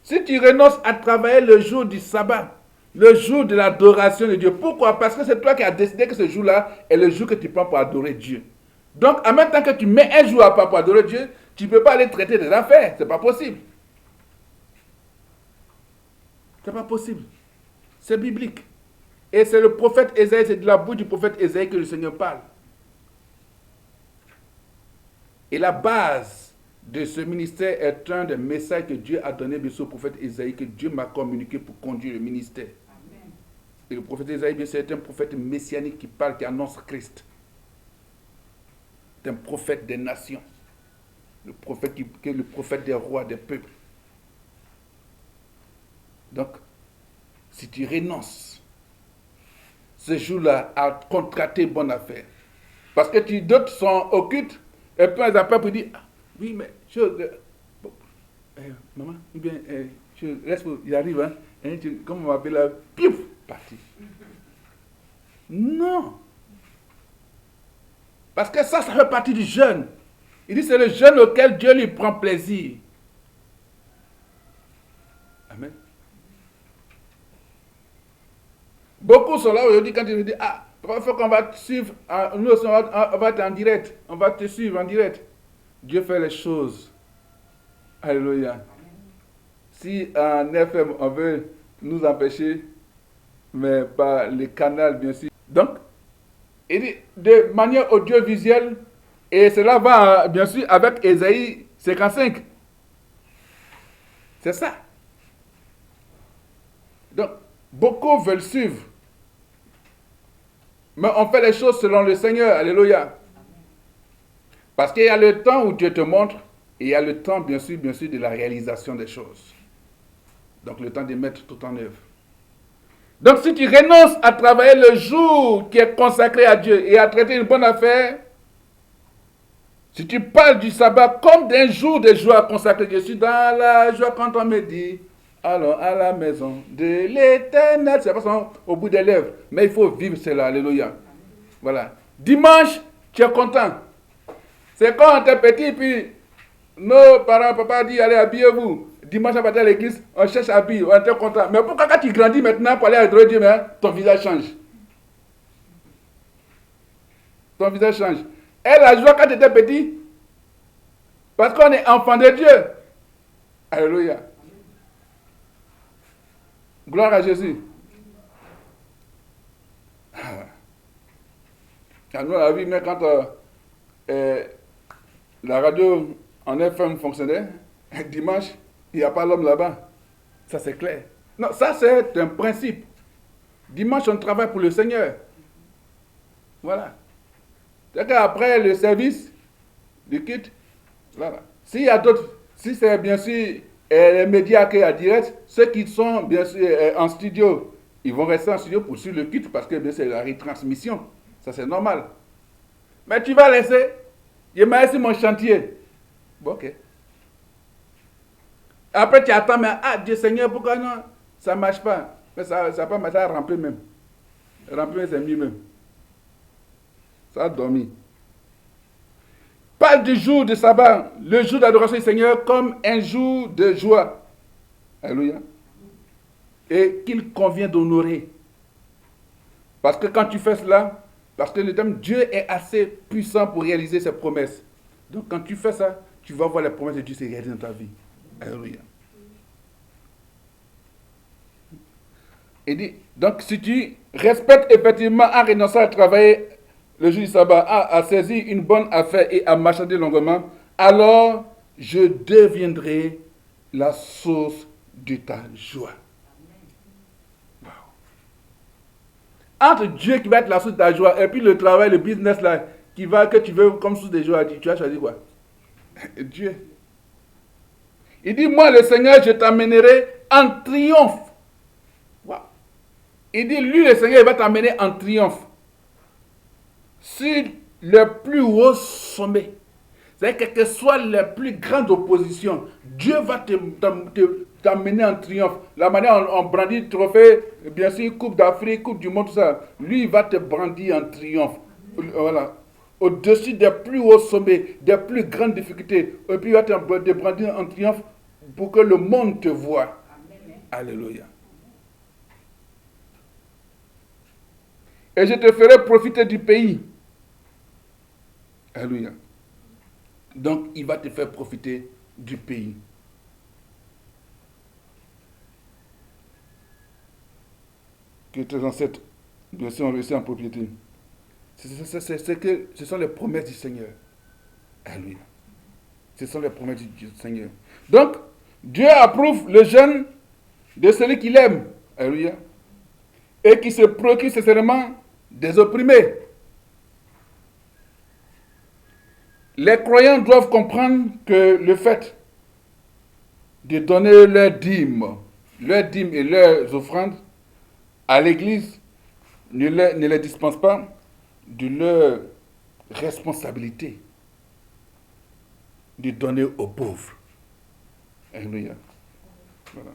[SPEAKER 1] Si tu renonces à travailler le jour du sabbat, le jour de l'adoration de Dieu, pourquoi? Parce que c'est toi qui as décidé que ce jour-là est le jour que tu prends pour adorer Dieu. Donc, en même temps que tu mets un jour à part pour adorer Dieu, tu ne peux pas aller traiter des affaires. Ce n'est pas possible. Ce n'est pas possible. C'est biblique. Et c'est le prophète Ésaïe, c'est de la bouche du prophète Ésaïe que le Seigneur parle. Et la base de ce ministère est un des messages que Dieu a donné au prophète Ésaïe, que Dieu m'a communiqué pour conduire le ministère. Amen. Et le prophète Ésaïe, bien sûr, c'est un prophète messianique qui parle, qui annonce Christ. C'est un prophète des nations. Le prophète qui est le prophète des rois, des peuples. Donc, si tu renonces ce jour-là à contracter bonne affaire, parce que d'autres sont occultes, et puis ils appellent pour dire, ah, oui, mais maman, ou bien, il arrive, hein, comme on m'appelle là, piouf, parti. Non. Parce que ça fait partie du jeûne. Il dit c'est le jeûne auquel Dieu lui prend plaisir. Amen. Beaucoup sont là aujourd'hui quand ils disent, ah, il faut qu'on va te suivre, nous aussi on va être en direct, on va te suivre en direct. Dieu fait les choses. Alléluia. Si en FM on veut nous empêcher, mais par les canaux bien sûr. Donc, Il dit de manière audiovisuelle, et cela va bien sûr avec Ésaïe 55. C'est ça. Donc, beaucoup veulent suivre. Mais on fait les choses selon le Seigneur. Alléluia. Parce qu'il y a le temps où Dieu te montre, et il y a le temps, bien sûr, de la réalisation des choses. Donc, le temps de mettre tout en œuvre. Donc, si tu renonces à travailler le jour qui est consacré à Dieu et à traiter une bonne affaire, si tu parles du sabbat comme d'un jour de joie consacré, je suis dans la joie quand on me dit, allons à la maison de l'Éternel. C'est pas seulement au bout des lèvres, mais il faut vivre cela. Alléluia. Voilà. Dimanche, tu es content. C'est quand on était petit, puis nos parents, papa dit, allez, habillez-vous. Dimanche, on va à l'église, on cherche à habiller, on était content. Mais pourquoi quand tu grandis maintenant pour aller adorer Dieu, ton visage change? Ton visage change. Et la joie quand tu étais petit, parce qu'on est enfant de Dieu. Alléluia. Gloire à Jésus. Nous, on a vu, mais quand la radio en FM fonctionnait, dimanche, il n'y a pas l'homme là-bas. Ça, c'est clair. Non, ça, c'est un principe. Dimanche, on travaille pour le Seigneur. Voilà. C'est qu'après le service, le kit, voilà. S'il y a d'autres, si c'est bien sûr les médias qui sont à direct, ceux qui sont bien sûr en studio, ils vont rester en studio pour suivre le kit parce que bien c'est la retransmission. Ça, c'est normal. Mais tu vas laisser, je mets sur mon chantier. Bon, ok. Après, tu attends, mais Dieu Seigneur, pourquoi non? Ça ne marche pas. Mais ça pas marcher, ça remplir même. Remplir, c'est mieux même. Ça a dormi. Parle du jour de sabbat, le jour d'adoration du Seigneur, comme un jour de joie. Alléluia. Et qu'il convient d'honorer. Parce que quand tu fais cela, parce que le terme Dieu est assez puissant pour réaliser ses promesses. Donc quand tu fais ça, tu vas voir les promesses de Dieu se réaliser dans ta vie. Alléluia. Il dit, donc si tu respectes effectivement en renonçant à travailler le jour du sabbat, à saisir une bonne affaire et à marchander longuement, alors je deviendrai la source de ta joie. Wow. Entre Dieu qui va être la source de ta joie et puis le travail, le business là, que tu veux comme source de joie, tu as choisi quoi? Dieu. Il dit, moi le Seigneur, je t'amènerai en triomphe. Wow. Il dit, lui le Seigneur, il va t'amener en triomphe. Sur le plus haut sommet. C'est-à-dire, quelle que soit la plus grande opposition, Dieu va t'amener en triomphe. La manière on brandit le trophée, bien sûr, Coupe d'Afrique, Coupe du monde, tout ça. Lui, il va te brandir en triomphe. Voilà. Au-dessus des plus hauts sommets, des plus grandes difficultés. Et puis, il va te brandir en triomphe pour que le monde te voie. Amen. Alléluia. Et je te ferai profiter du pays. Alléluia. Donc, il va te faire profiter du pays. Que tes ancêtres, bien sûr, ont réussi en propriété. Ce sont les promesses du Seigneur. Alléluia. Ce sont les promesses du Seigneur. Donc, Dieu approuve le jeûne de celui qu'il aime. Alléluia. Et qui se préoccupe sincèrement des opprimés. Les croyants doivent comprendre que le fait de donner leurs dîmes et leurs offrandes à l'Église ne les dispense pas de leur responsabilité de donner aux pauvres. Alléluia. Voilà.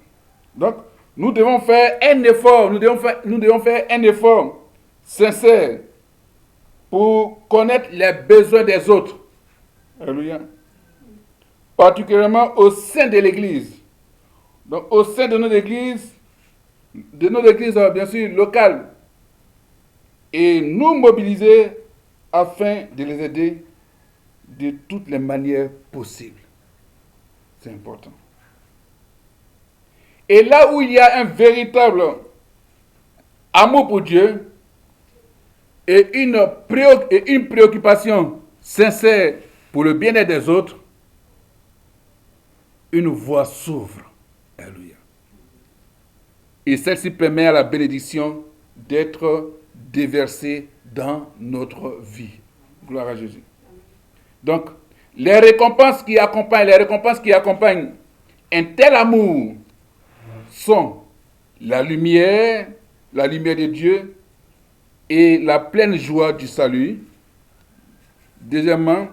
[SPEAKER 1] Donc, nous devons faire un effort, nous devons faire un effort sincère pour connaître les besoins des autres. Alléluia. Particulièrement au sein de l'Église. Donc, au sein de notre Église, bien sûr, locales. Et nous mobiliser afin de les aider de toutes les manières possibles. C'est important. Et là où il y a un véritable amour pour Dieu, et une préoccupation sincère pour le bien-être des autres, une voie s'ouvre. Alléluia. Et celle-ci permet à la bénédiction d'être déversée dans notre vie. Gloire à Jésus. Donc, les récompenses qui accompagnent un tel amour sont la lumière de Dieu et la pleine joie du salut. Deuxièmement,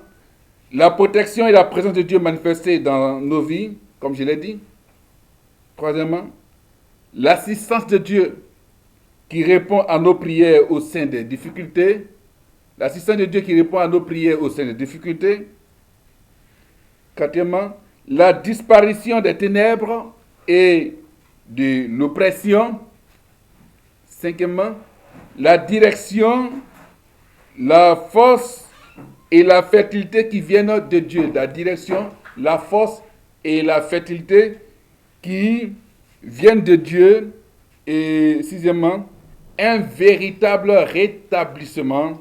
[SPEAKER 1] la protection et la présence de Dieu manifestée dans nos vies, comme je l'ai dit. Troisièmement, l'assistance de Dieu qui répond à nos prières au sein des difficultés. L'assistance de Dieu qui répond à nos prières au sein des difficultés. Quatrièmement, la disparition des ténèbres et de l'oppression. Cinquièmement, la direction, la force et la fertilité qui viennent de Dieu. La direction, la force et la fertilité qui viennent de Dieu. Et sixièmement, un véritable rétablissement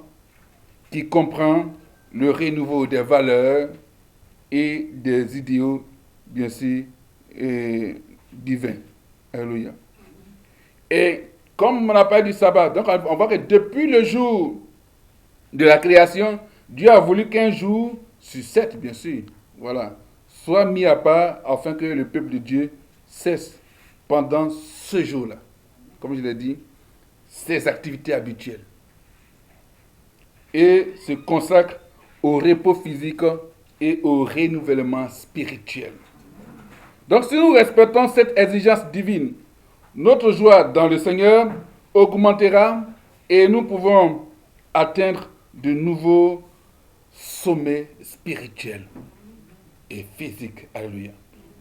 [SPEAKER 1] qui comprend le renouveau des valeurs et des idéaux, bien sûr, divins. Alléluia. Et comme on a parlé du sabbat, donc on voit que depuis le jour de la création, Dieu a voulu qu'un jour sur 7, bien sûr, voilà, soit mis à part afin que le peuple de Dieu cesse pendant ce jour-là, comme je l'ai dit, ses activités habituelles et se consacre au repos physique et au renouvellement spirituel. Donc si nous respectons cette exigence divine, notre joie dans le Seigneur augmentera et nous pouvons atteindre de nouveaux sommets spirituels et physiques. Alléluia.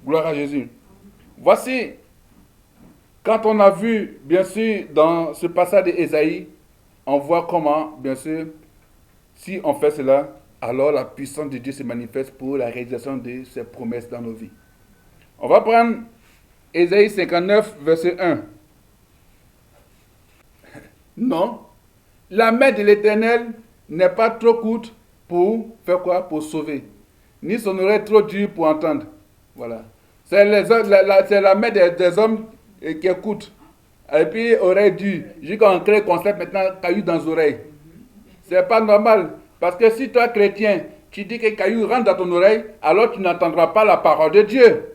[SPEAKER 1] Gloire à Jésus. Voici, quand on a vu, bien sûr, dans ce passage d'Ésaïe, on voit comment, bien sûr, si on fait cela, alors la puissance de Dieu se manifeste pour la réalisation de ses promesses dans nos vies. On va prendre Ésaïe 59, verset 1. Non, la main de l'Éternel n'est pas trop courte pour faire quoi? Pour sauver. Ni son oreille trop dure pour entendre. Voilà. C'est la main des hommes qui écoutent. Et puis, oreille dure. Jusqu'à crée le concept maintenant, caillou dans les oreilles. C'est pas normal. Parce que si toi, chrétien, tu dis que caillou rentre dans ton oreille, alors tu n'entendras pas la parole de Dieu.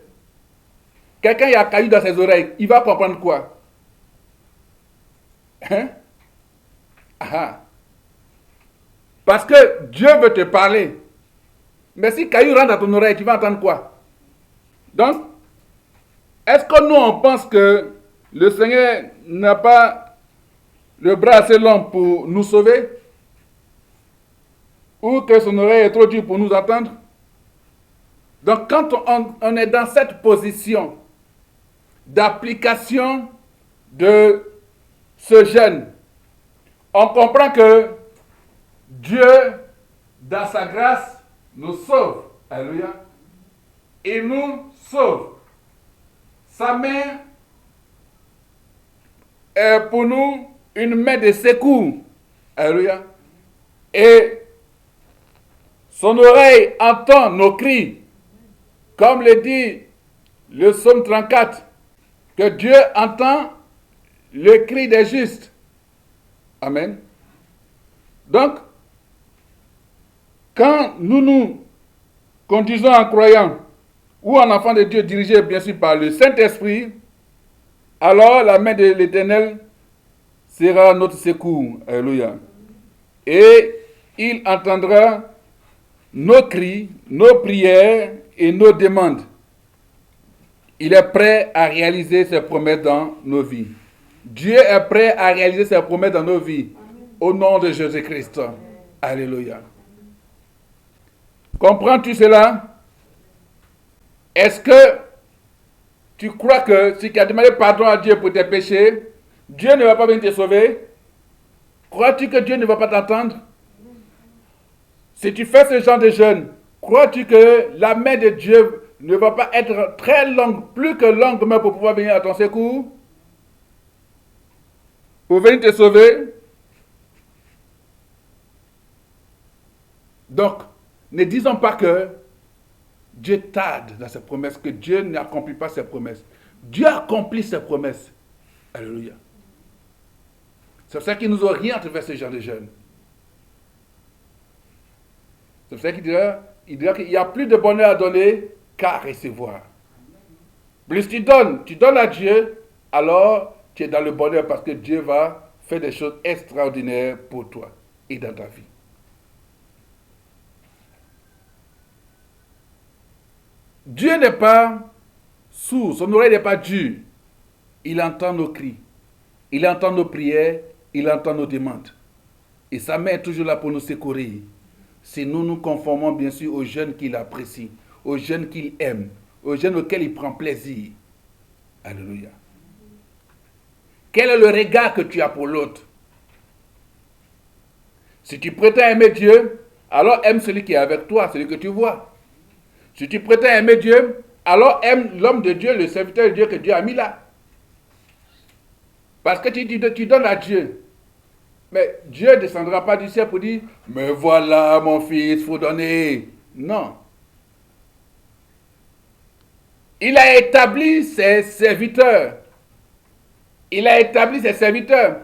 [SPEAKER 1] Quelqu'un qui a caillou dans ses oreilles, il va comprendre quoi? Hein? Ah. Parce que Dieu veut te parler. Mais si caillou rentre dans ton oreille, tu vas entendre quoi? Donc, est-ce que nous, on pense que le Seigneur n'a pas le bras assez long pour nous sauver? Ou que son oreille est trop dure pour nous entendre? Donc, quand on est dans cette position d'application de ce jeûne, on comprend que Dieu, dans sa grâce, nous sauve. Alléluia. Il nous sauve. Sa main est pour nous une main de secours. Alléluia. Et son oreille entend nos cris. Comme le dit le psaume 34, que Dieu entend le cri des justes. Amen. Donc, quand nous nous conduisons en croyant ou en enfant de Dieu dirigé bien sûr par le Saint-Esprit, alors la main de l'Éternel sera notre secours. Alléluia. Et il entendra nos cris, nos prières et nos demandes. Il est prêt à réaliser ses promesses dans nos vies. Dieu est prêt à réaliser ses promesses dans nos vies. Au nom de Jésus-Christ. Alléluia. Comprends-tu cela? Est-ce que tu crois que si tu as demandé pardon à Dieu pour tes péchés, Dieu ne va pas venir te sauver? Crois-tu que Dieu ne va pas t'entendre? Si tu fais ce genre de jeûne, crois-tu que la main de Dieu ne va pas être très longue, plus que longue même pour pouvoir venir à ton secours? Pour venir te sauver? Donc, ne disons pas que Dieu tarde dans ses promesses, que Dieu n'accomplit pas ses promesses. Dieu accomplit ses promesses. Alléluia. C'est pour ça qu'il nous oriente vers ce genre de jeunes. C'est pour ça qu'il dira qu'il n'y a plus de bonheur à donner qu'à recevoir. Plus tu donnes à Dieu, alors tu es dans le bonheur parce que Dieu va faire des choses extraordinaires pour toi et dans ta vie. Dieu n'est pas sourd, son oreille n'est pas dure. Il entend nos cris, il entend nos prières, il entend nos demandes. Et sa main est toujours là pour nous secourir. Si nous nous conformons bien sûr aux jeunes qu'il apprécie, aux jeunes qu'il aime, aux jeunes auxquels il prend plaisir. Alléluia. Quel est le regard que tu as pour l'autre? Si tu prétends aimer Dieu, alors aime celui qui est avec toi, celui que tu vois. Si tu prétends aimer Dieu, alors aime l'homme de Dieu, le serviteur de Dieu que Dieu a mis là. Parce que tu donnes à Dieu. Mais Dieu ne descendra pas du ciel pour dire, mais voilà mon fils, il faut donner. Non. Il a établi ses serviteurs. Il a établi ses serviteurs.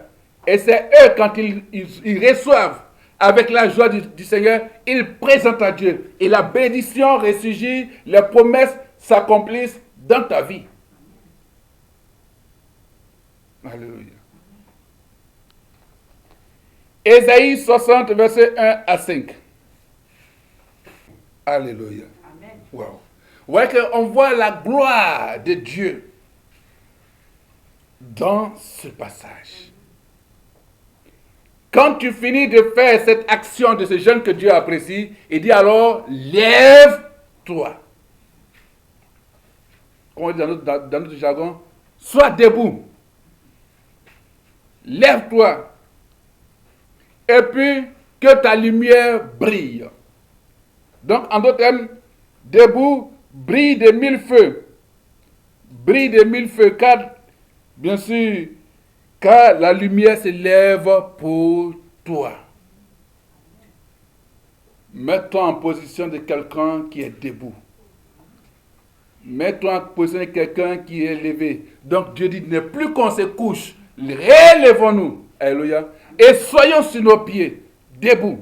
[SPEAKER 1] Et c'est eux, quand ils reçoivent avec la joie du Seigneur, ils présentent à Dieu. Et la bénédiction ressurgit, les promesses s'accomplissent dans ta vie. Alléluia. Ésaïe 60, versets 1 à 5. Alléluia. Amen. Wow. Ouais, on voit la gloire de Dieu dans ce passage. Quand tu finis de faire cette action de ce jeune que Dieu apprécie, il dit alors, lève-toi. Comme on dit dans notre jargon, sois debout. Lève-toi. Et puis, que ta lumière brille. Donc, en d'autres termes, debout, brille de mille feux. Brille de mille feux, car, bien sûr, car la lumière se lève pour toi. Mets-toi en position de quelqu'un qui est debout. Mets-toi en position de quelqu'un qui est levé. Donc, Dieu dit, n'est plus qu'on se couche, relèvons-nous. Alléluia. Et soyons sur nos pieds, debout,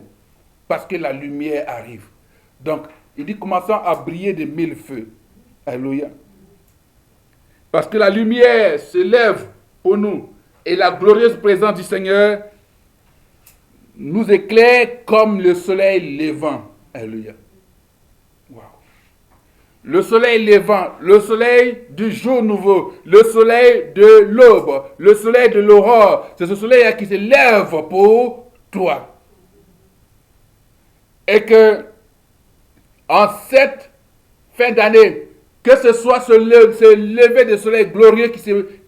[SPEAKER 1] parce que la lumière arrive. Donc, il dit, commençons à briller de mille feux. Alléluia. Parce que la lumière se lève pour nous, et la glorieuse présence du Seigneur nous éclaire comme le soleil levant. Alléluia. Wow. Le soleil levant, le soleil du jour nouveau, le soleil de l'aube, le soleil de l'aurore. C'est ce soleil qui se lève pour toi. Et que, en cette fin d'année, que ce soit ce lever de soleil glorieux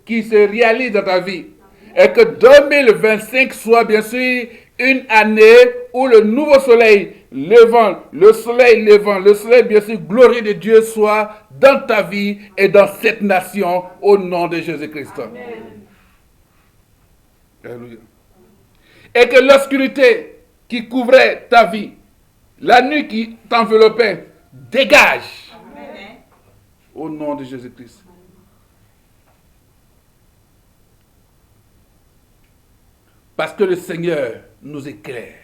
[SPEAKER 1] qui se réalise dans ta vie. Et que 2025 soit bien sûr une année où le nouveau soleil levant, le soleil bien sûr glorieux de Dieu soit dans ta vie et dans cette nation au nom de Jésus-Christ. Alléluia. Et que l'obscurité qui couvrait ta vie, la nuit qui t'enveloppait, dégage. Amen. Au nom de Jésus-Christ. Parce que le Seigneur nous éclaire.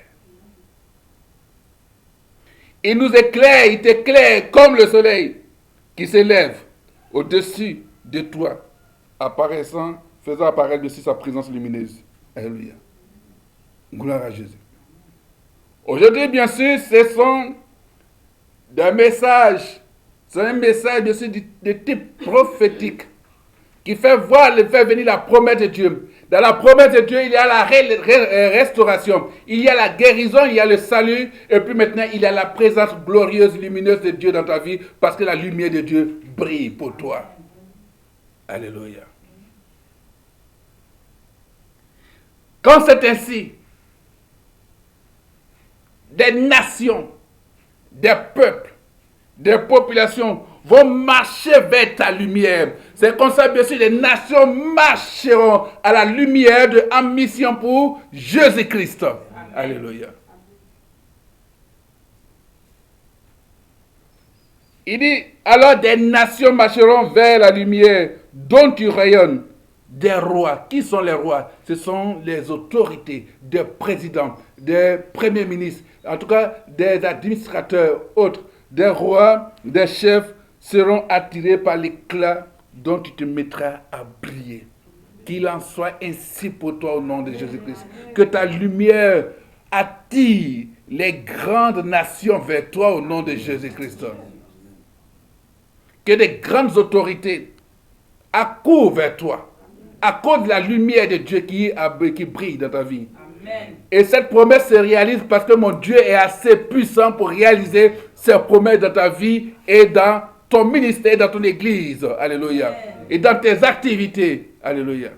[SPEAKER 1] Il nous éclaire, il t'éclaire comme le soleil qui s'élève au-dessus de toi, apparaissant, faisant apparaître dessus sa présence lumineuse. Alléluia. Gloire à Jésus. Aujourd'hui, bien sûr, ce sont des messages, c'est un message bien sûr de type prophétique qui fait venir la promesse de Dieu. Dans la promesse de Dieu, il y a la restauration, il y a la guérison, il y a le salut, et puis maintenant, il y a la présence glorieuse, lumineuse de Dieu dans ta vie, parce que la lumière de Dieu brille pour toi. Alléluia. Quand c'est ainsi, des nations, des peuples, des populations vont marcher vers ta lumière. C'est comme ça, bien sûr, les nations marcheront à la lumière en mission pour Jésus-Christ. Alléluia. Il dit, alors des nations marcheront vers la lumière dont tu rayonnes. Des rois. Qui sont les rois? Ce sont les autorités, des présidents, des premiers ministres, en tout cas des administrateurs autres. Des rois, des chefs seront attirés par l'éclat dont tu te mettras à briller. Qu'il en soit ainsi pour toi au nom de Jésus-Christ. Que ta lumière attire les grandes nations vers toi au nom de Jésus-Christ. Que des grandes autorités accourent vers toi à cause de la lumière de Dieu qui brille dans ta vie. Amen. Et cette promesse se réalise parce que mon Dieu est assez puissant pour réaliser ses promesses dans ta vie et dans ton ministère, dans ton église. Alléluia. Amen. Et dans tes activités. Alléluia.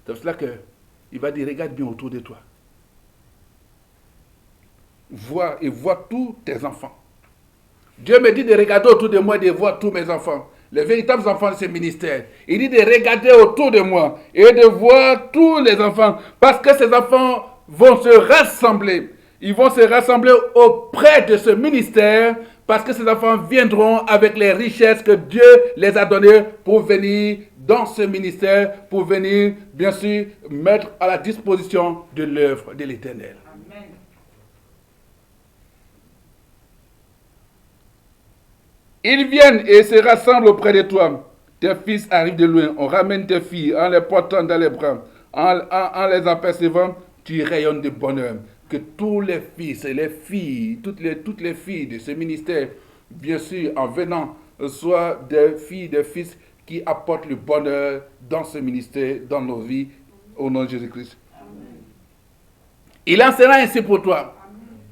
[SPEAKER 1] C'est pour cela qu'il va dire, regarde bien autour de toi. Vois tous tes enfants. Dieu me dit de regarder autour de moi et de voir tous mes enfants. Les véritables enfants de ce ministère. Il dit de regarder autour de moi et de voir tous les enfants. Parce que ces enfants vont se rassembler. Ils vont se rassembler auprès de ce ministère. Parce que ces enfants viendront avec les richesses que Dieu les a données pour venir dans ce ministère. Pour venir, bien sûr, mettre à la disposition de l'œuvre de l'Éternel. Amen. Ils viennent et se rassemblent auprès de toi. Tes fils arrivent de loin. On ramène tes filles en les portant dans les bras. En les apercevant, tu rayonnes de bonheur. Que tous les fils et les filles, toutes les filles de ce ministère, bien sûr, en venant, soient des filles, des fils qui apportent le bonheur dans ce ministère, dans nos vies, au nom de Jésus-Christ. Il en sera ainsi pour toi.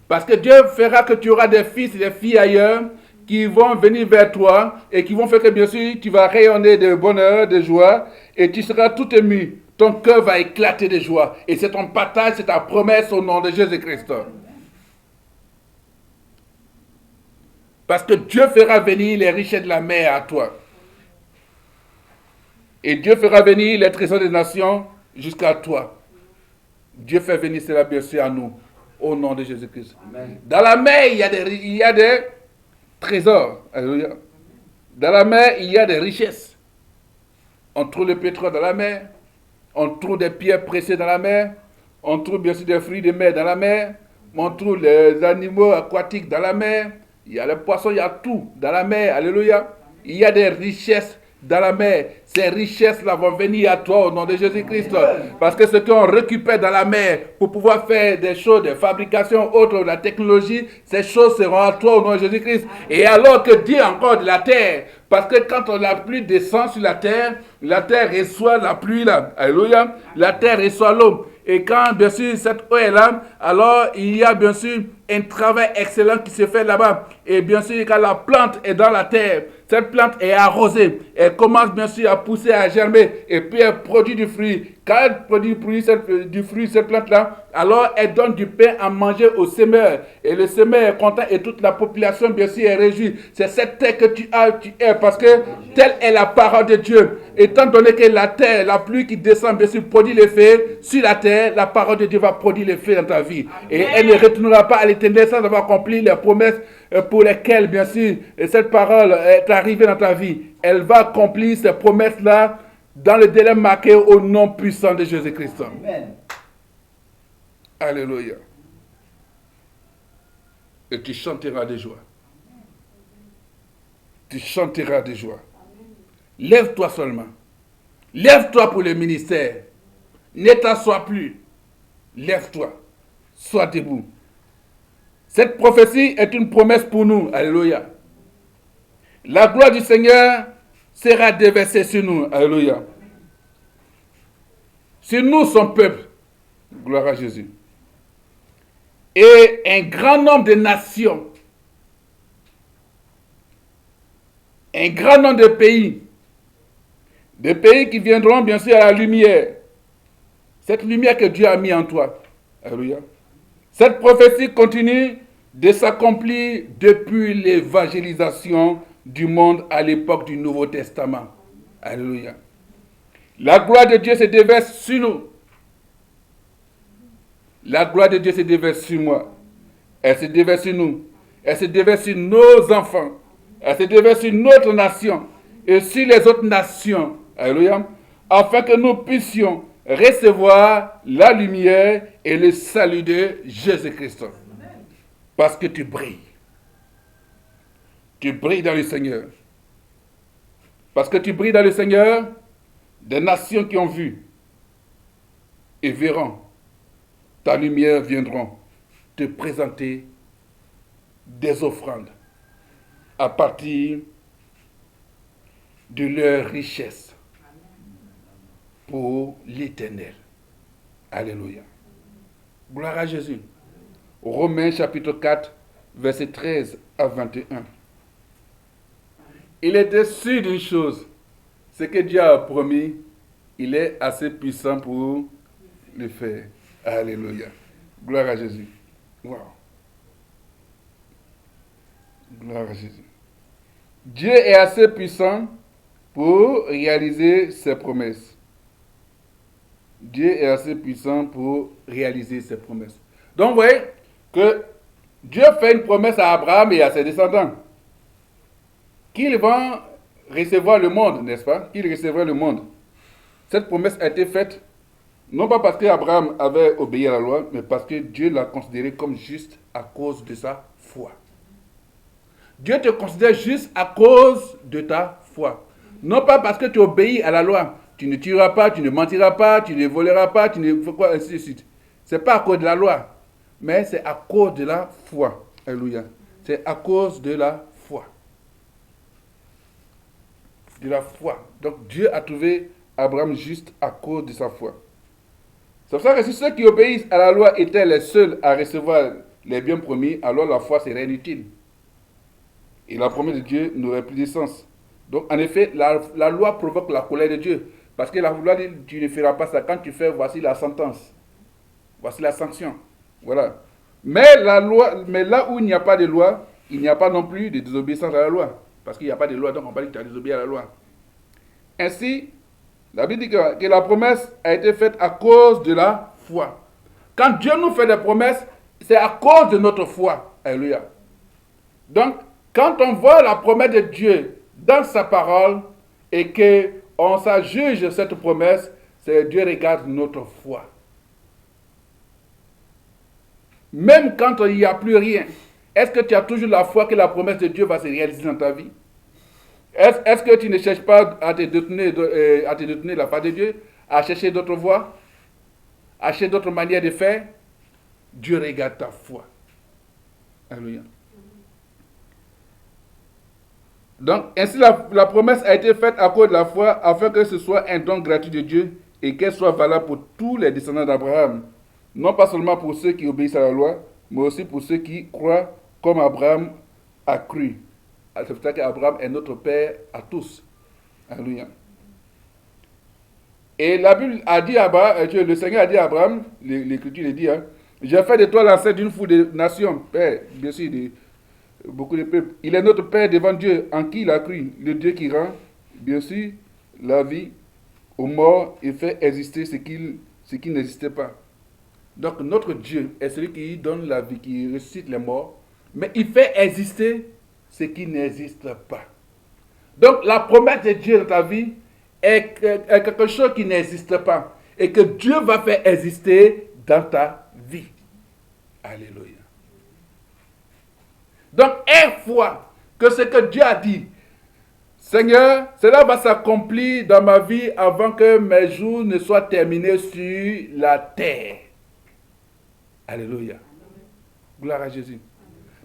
[SPEAKER 1] Parce que Dieu fera que tu auras des fils et des filles ailleurs qui vont venir vers toi et qui vont faire que, bien sûr, tu vas rayonner de bonheur, de joie et tu seras tout ému. Ton cœur va éclater de joie. Et c'est ton partage, c'est ta promesse au nom de Jésus-Christ. Parce que Dieu fera venir les richesses de la mer à toi. Et Dieu fera venir les trésors des nations jusqu'à toi. Dieu fait venir cela, bien sûr, à nous, au nom de Jésus-Christ. Amen. Dans la mer, il y a des trésors. Alléluia. Dans la mer, il y a des richesses. On trouve le pétrole dans la mer. On trouve des pierres précieuses dans la mer. On trouve bien sûr des fruits de mer dans la mer. On trouve les animaux aquatiques dans la mer. Il y a les poissons, il y a tout dans la mer. Alléluia. Il y a des richesses dans la mer. Ces richesses-là vont venir à toi au nom de Jésus-Christ. Parce que ce qu'on récupère dans la mer pour pouvoir faire des choses, des fabrications autres, de la technologie, ces choses seront à toi au nom de Jésus-Christ. Et alors que dit encore de la terre, parce que quand la pluie descend sur la terre reçoit la pluie là. Alléluia. La terre reçoit l'eau. Et quand, bien sûr, cette eau est là, alors il y a, bien sûr, un travail excellent qui se fait là-bas. Et bien sûr, quand la plante est dans la terre, cette plante est arrosée. Elle commence, bien sûr, à pousser, à germer. Et puis, elle produit du fruit. Quand elle produit du fruit, cette plante-là, alors elle donne du pain à manger au semeur. Et le semeur est content et toute la population, bien sûr, est réjouie. C'est cette terre que tu es, parce que telle est la parole de Dieu. Étant donné que la terre, la pluie qui descend, bien sûr, produit l'effet sur la terre, la parole de Dieu va produire l'effet dans ta vie. Et elle ne retournera pas à l'Éternel sans avoir accompli les promesses pour lesquelles, bien sûr, cette parole est arrivée dans ta vie. Elle va accomplir ces promesses-là dans le délai marqué au nom puissant de Jésus-Christ. Amen. Alléluia. Et tu chanteras de joie. Tu chanteras de joie. Lève-toi seulement. Lève-toi pour le ministère. Ne t'assois plus. Lève-toi. Sois debout. Cette prophétie est une promesse pour nous. Alléluia. La gloire du Seigneur sera déversée sur nous. Alléluia. Sur nous, son peuple. Gloire à Jésus. Et un grand nombre de nations. Un grand nombre de pays. Des pays qui viendront bien sûr à la lumière. Cette lumière que Dieu a mis en toi. Alléluia. Cette prophétie continue de s'accomplir depuis l'évangélisation du monde à l'époque du Nouveau Testament. Alléluia. La gloire de Dieu se déverse sur nous. La gloire de Dieu se déverse sur moi. Elle se déverse sur nous. Elle se déverse sur nos enfants. Elle se déverse sur notre nation et sur les autres nations. Alléluia. Afin que nous puissions recevoir la lumière et le salut de Jésus-Christ. Parce que tu brilles. Tu brilles dans le Seigneur. Parce que tu brilles dans le Seigneur, des nations qui ont vu et verront ta lumière viendront te présenter des offrandes à partir de leur richesse pour l'Éternel. Alléluia. Gloire à Jésus. Romains chapitre 4, verset 13 à 21. Il était sûr d'une chose, ce que Dieu a promis, il est assez puissant pour le faire. Alléluia. Gloire à Jésus. Wow. Gloire à Jésus. Dieu est assez puissant pour réaliser ses promesses. Dieu est assez puissant pour réaliser ses promesses. Donc, vous voyez que Dieu fait une promesse à Abraham et à ses descendants qu'ils vont recevoir le monde, n'est-ce pas? Qu'ils recevront le monde. Cette promesse a été faite non pas parce qu'Abraham avait obéi à la loi, mais parce que Dieu l'a considéré comme juste à cause de sa foi. Dieu te considère juste à cause de ta foi. Non pas parce que tu obéis à la loi. Tu ne tueras pas, tu ne mentiras pas, tu ne voleras pas, tu ne fais quoi, ainsi de suite. Ce n'est pas à cause de la loi, mais c'est à cause de la foi. Alléluia. C'est à cause de la foi. De la foi. Donc Dieu a trouvé Abraham juste à cause de sa foi. C'est pour ça que si ceux qui obéissent à la loi étaient les seuls à recevoir les biens promis, alors la foi serait inutile. Et la promesse de Dieu n'aurait plus de sens. Donc en effet, la loi provoque la colère de Dieu. Parce que la loi dit, tu ne feras pas ça. Quand tu fais, voici la sentence. Voici la sanction. Voilà. Mais là où il n'y a pas de loi, il n'y a pas non plus de désobéissance à la loi. Parce qu'il n'y a pas de loi, donc on va dire que tu as désobéi à la loi. Ainsi, la Bible dit que la promesse a été faite à cause de la foi. Quand Dieu nous fait des promesses, c'est à cause de notre foi. Alléluia. Donc, quand on voit la promesse de Dieu dans sa parole et qu'on s'adjuge cette promesse, c'est Dieu regarde notre foi. Même quand il n'y a plus rien, est-ce que tu as toujours la foi que la promesse de Dieu va se réaliser dans ta vie? Est-ce que tu ne cherches pas à te détourner de la foi de Dieu, à chercher d'autres voies, à chercher d'autres manières de faire? Dieu regarde ta foi. Alléluia. Donc, ainsi la promesse a été faite à cause de la foi, afin que ce soit un don gratuit de Dieu et qu'elle soit valable pour tous les descendants d'Abraham. Non pas seulement pour ceux qui obéissent à la loi, mais aussi pour ceux qui croient comme Abraham a cru. C'est pour ça qu'Abraham est notre Père à tous. Alléluia. Et la Bible a dit à Abraham, le Seigneur a dit à Abraham, l'Écriture le dit, hein, j'ai fait de toi l'ancêtre d'une foule de nations, Père, bien sûr, beaucoup de peuples. Il est notre Père devant Dieu, en qui il a cru, le Dieu qui rend, bien sûr, la vie aux morts et fait exister ce qui n'existait pas. Donc notre Dieu est celui qui donne la vie, qui ressuscite les morts, mais il fait exister ce qui n'existe pas. Donc la promesse de Dieu dans ta vie est quelque chose qui n'existe pas et que Dieu va faire exister dans ta vie. Alléluia. Donc aie foi que ce que Dieu a dit, Seigneur, cela va s'accomplir dans ma vie avant que mes jours ne soient terminés sur la terre. Alléluia. Gloire à Jésus.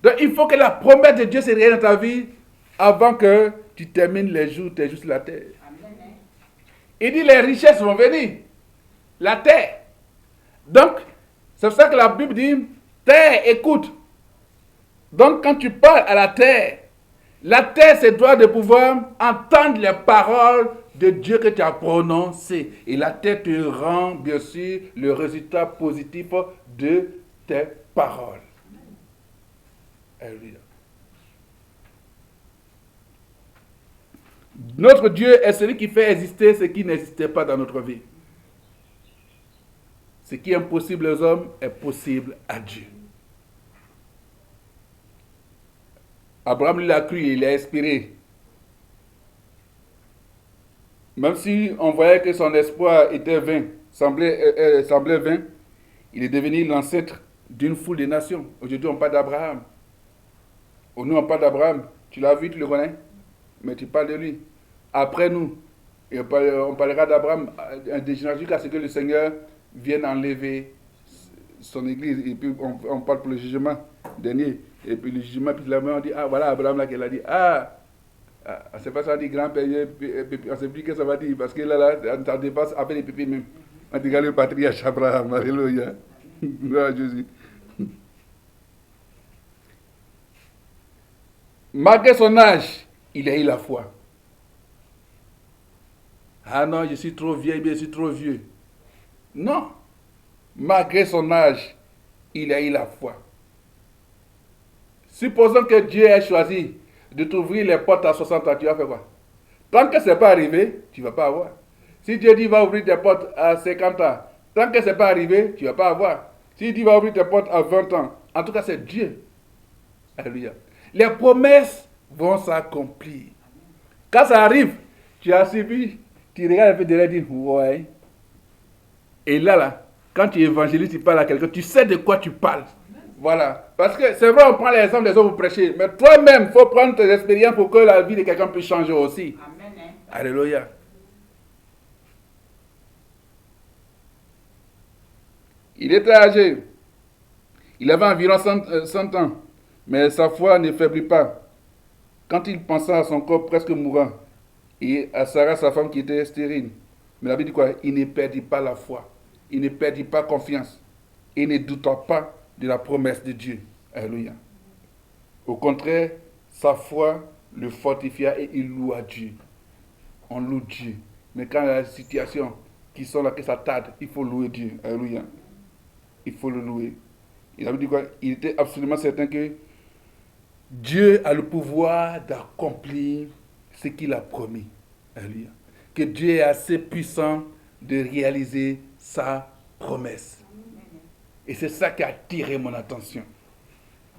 [SPEAKER 1] Donc il faut que la promesse de Dieu se réalise dans ta vie avant que tu termines les jours, tes jours sur la terre. Il dit les richesses vont venir. La terre. Donc, c'est pour ça que la Bible dit, terre, écoute. Donc quand tu parles à la terre se doit de pouvoir entendre les paroles de Dieu que tu as prononcées. Et la terre te rend, bien sûr, le résultat positif de tes paroles. Alléluia. Notre Dieu est celui qui fait exister ce qui n'existait pas dans notre vie. Ce qui est impossible aux hommes est possible à Dieu. Abraham lui a cru, il a espéré. Même si on voyait que son espoir était vain, semblait vain, il est devenu l'ancêtre d'une foule de nations. Aujourd'hui, on parle d'Abraham. Nous, on parle d'Abraham. Tu l'as vu, tu le connais, mais tu parles de lui. Après nous, et on parlera d'Abraham jusqu'à ce que le Seigneur vienne enlever son église. Et puis, on parle pour le jugement dernier. Et puis, le jugement, puis on dit, ah, voilà Abraham là, qu'elle a dit, c'est pas ça, on dit grand-père, on sait plus que ça va dire, parce que là, ça dépasse avec les pépés même. On dit, le patriarche Abraham, alléluia. Gloire à Jésus. Malgré son âge, il a eu la foi. Ah non, je suis trop vieille, je suis trop vieux. Non. Malgré son âge, il a eu la foi. Supposons que Dieu ait choisi de t'ouvrir les portes à 60 ans, tu vas faire quoi? Tant que ce n'est pas arrivé, tu ne vas pas avoir. Si Dieu dit qu'il va ouvrir tes portes à 50 ans, tant que ce n'est pas arrivé, tu ne vas pas avoir. Si Dieu va ouvrir tes portes à 20 ans, en tout cas c'est Dieu. Alléluia. Les promesses vont s'accomplir. Quand ça arrive, tu as suivi, tu regardes un peu derrière et tu dis, ouais. Et là, quand tu évangélises, tu parles à quelqu'un, tu sais de quoi tu parles. Voilà. Parce que c'est vrai, on prend les exemples des autres pour prêcher, mais toi-même, il faut prendre tes expériences pour que la vie de quelqu'un puisse changer aussi. Amen. Alléluia. Il était âgé. Il avait environ 100 ans, mais sa foi ne faiblit pas. Quand il pensa à son corps presque mourant, et à Sarah, sa femme qui était stérile, mais la Bible dit quoi? Il ne perdit pas la foi. Il ne perdit pas confiance. Il ne douta pas de la promesse de Dieu. Alléluia. Au contraire, sa foi le fortifia et il loua Dieu. On loue Dieu. Mais quand il y a des situations qui sont là, que ça tarde, il faut louer Dieu. Alléluia. Il faut le louer. Il avait dit quoi? Il était absolument certain que Dieu a le pouvoir d'accomplir ce qu'il a promis. Alléluia. Que Dieu est assez puissant de réaliser sa promesse. Et c'est ça qui a attiré mon attention.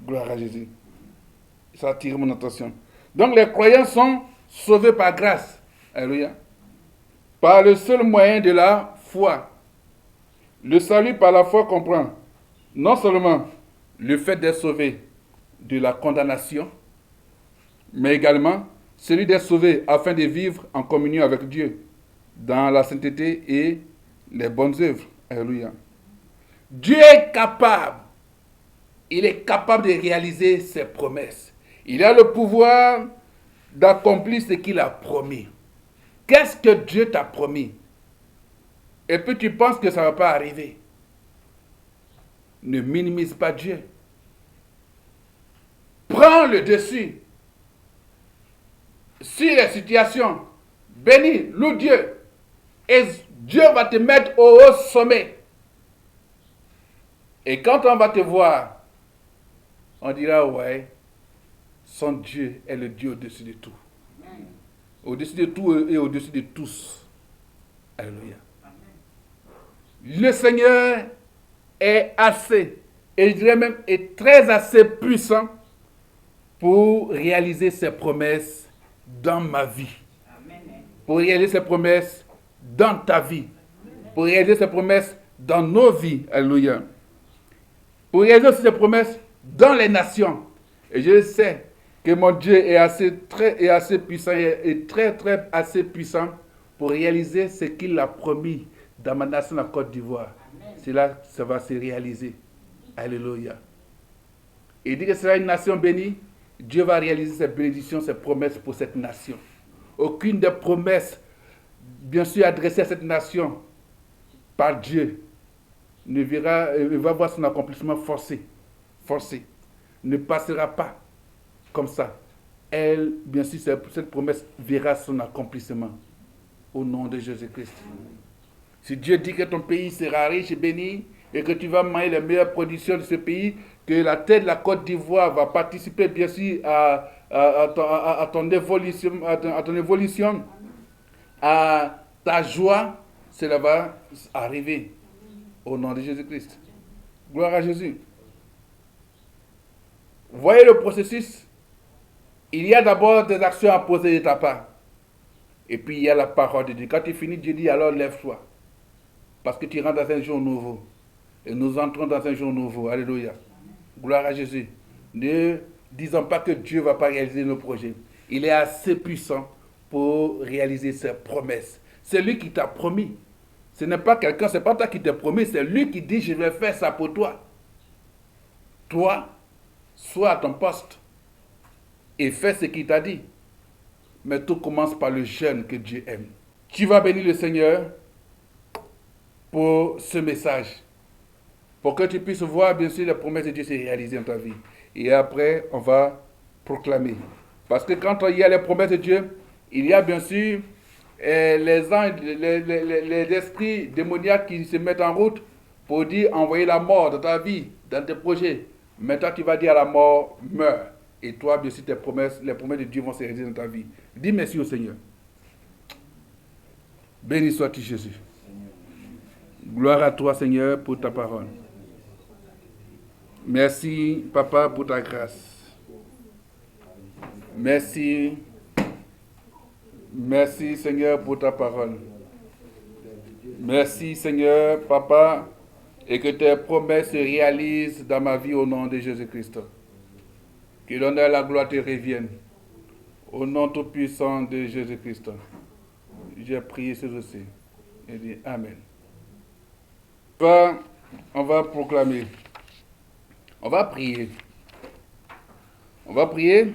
[SPEAKER 1] Gloire à Jésus. Ça a attiré mon attention. Donc les croyants sont sauvés par grâce. Alléluia. Par le seul moyen de la foi. Le salut par la foi comprend non seulement le fait d'être sauvé de la condamnation, mais également celui d'être sauvé afin de vivre en communion avec Dieu dans la sainteté et les bonnes œuvres. Alléluia. Dieu est capable. Il est capable de réaliser ses promesses. Il a le pouvoir d'accomplir ce qu'il a promis. Qu'est-ce que Dieu t'a promis? Et puis tu penses que ça ne va pas arriver. Ne minimise pas Dieu. Prends le dessus sur les situations. Bénis, loue Dieu. Et Dieu va te mettre au haut sommet. Et quand on va te voir, on dira, ouais, son Dieu est le Dieu au-dessus de tout. Au-dessus de tout et au-dessus de tous. Alléluia. Le Seigneur est assez, et je dirais même est très assez puissant pour réaliser ses promesses dans ma vie. Pour réaliser ses promesses dans ta vie. Pour réaliser ses promesses dans nos vies. Alléluia. Pour réaliser ses promesses dans les nations. Et je sais que mon Dieu est assez puissant et très assez puissant pour réaliser ce qu'il a promis dans ma nation, la Côte d'Ivoire. C'est là que ça va se réaliser. Alléluia. Et il dit que ce sera une nation bénie. Dieu va réaliser ses bénédictions, ses promesses pour cette nation. Aucune des promesses, bien sûr, adressées à cette nation par Dieu, ne va voir son accomplissement forcé. Ne passera pas comme ça. Elle, bien sûr, cette promesse verra son accomplissement. Au nom de Jésus-Christ. Si Dieu dit que ton pays sera riche et béni, et que tu vas manger les meilleures productions de ce pays, que la terre de la Côte d'Ivoire va participer, bien sûr, à ton évolution, à ta joie, cela va arriver. Au nom de Jésus-Christ. Gloire à Jésus. Voyez le processus Il y a d'abord des actions à poser de ta part. Et puis il y a la parole de Dieu. Quand tu finis, Dieu dit alors lève-toi. Parce que tu rentres dans un jour nouveau. Et nous entrons dans un jour nouveau. Alléluia. Gloire à Jésus. Ne disons pas que Dieu ne va pas réaliser nos projets. Il est assez puissant pour réaliser ses promesses. C'est lui qui t'a promis. Ce n'est pas quelqu'un, ce n'est pas toi qui t'a promis, c'est lui qui dit je vais faire ça pour toi. Toi, sois à ton poste et fais ce qu'il t'a dit. Mais tout commence par le jeûne que Dieu aime. Tu vas bénir le Seigneur pour ce message. Pour que tu puisses voir, bien sûr, les promesses de Dieu se réaliser dans ta vie. Et après, on va proclamer. Parce que quand il y a les promesses de Dieu, il y a bien sûr les anges, les esprits démoniaques qui se mettent en route pour dire envoyer la mort dans ta vie, dans tes projets. Maintenant, tu vas dire à la mort, meurs. Et toi, bien sûr, les promesses de Dieu vont se réaliser dans ta vie. Dis merci au Seigneur. Béni sois-tu, Jésus. Gloire à toi, Seigneur, pour ta parole. Merci, Papa, pour ta grâce. Merci. Merci, Seigneur, pour ta parole. Merci, Seigneur, Papa, et que tes promesses se réalisent dans ma vie au nom de Jésus-Christ. Que l'honneur et la gloire te reviennent. Au nom tout-puissant de Jésus-Christ. J'ai prié ce aussi. Et dit Amen. On va proclamer. On va prier. On va prier.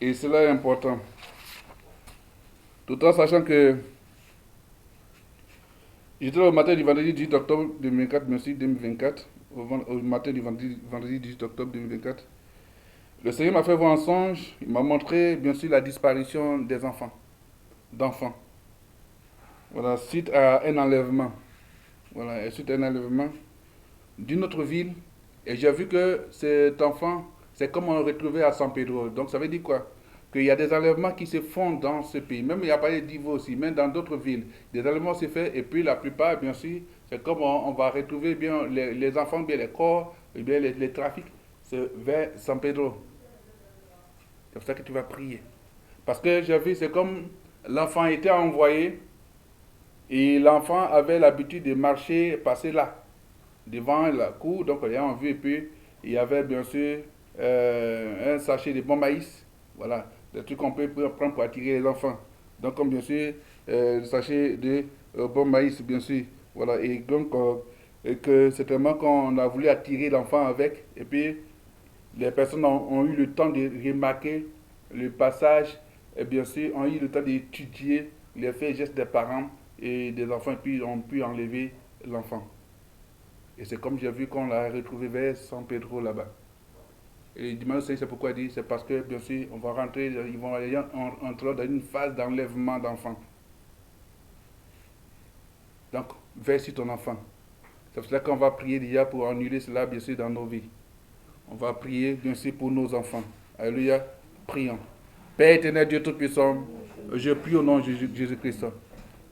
[SPEAKER 1] Et cela est important. Tout en sachant que j'étais au matin du vendredi 18 octobre 2024, merci 2024, au matin du vendredi 18 octobre 2024, le Seigneur m'a fait voir un songe, il m'a montré bien sûr la disparition des enfants, d'enfants. Voilà, suite à un enlèvement. Voilà, suite à un enlèvement d'une autre ville. Et j'ai vu que cet enfant, c'est comme on le retrouvait à San Pedro. Donc ça veut dire quoi? Qu'il y a des enlèvements qui se font dans ce pays. Même il n'y a pas de divorce aussi, même dans d'autres villes. Des enlèvements se font et puis la plupart, bien sûr, c'est comme on va retrouver bien les enfants, bien les corps, bien les trafics, c'est vers San Pedro. C'est pour ça que tu vas prier. Parce que j'ai vu, c'est comme l'enfant était envoyé et l'enfant avait l'habitude de marcher, passer là, devant la cour. Donc il y a vu et puis il y avait bien sûr un sachet de bon maïs. Voilà. Des trucs qu'on peut prendre pour attirer les enfants. Donc, comme bien sûr, sachet de bon maïs, bien sûr. Voilà. Et donc, et que c'est vraiment qu'on a voulu attirer l'enfant avec. Et puis, les personnes ont eu le temps de remarquer le passage. Et bien sûr, ont eu le temps d'étudier les faits et gestes des parents et des enfants. Et puis, ont pu enlever l'enfant. Et c'est comme j'ai vu qu'on l'a retrouvé vers San Pedro là-bas. Et il demande c'est pourquoi il dit, c'est parce que bien sûr, on va rentrer, ils vont entrer dans une phase d'enlèvement d'enfants. Donc, veille sur ton enfant. C'est pour cela qu'on va prier déjà pour annuler cela, bien sûr, dans nos vies. On va prier, bien sûr, pour nos enfants. Alléluia. Prions. Père éternel, Dieu Tout-Puissant, je prie au nom de Jésus-Christ.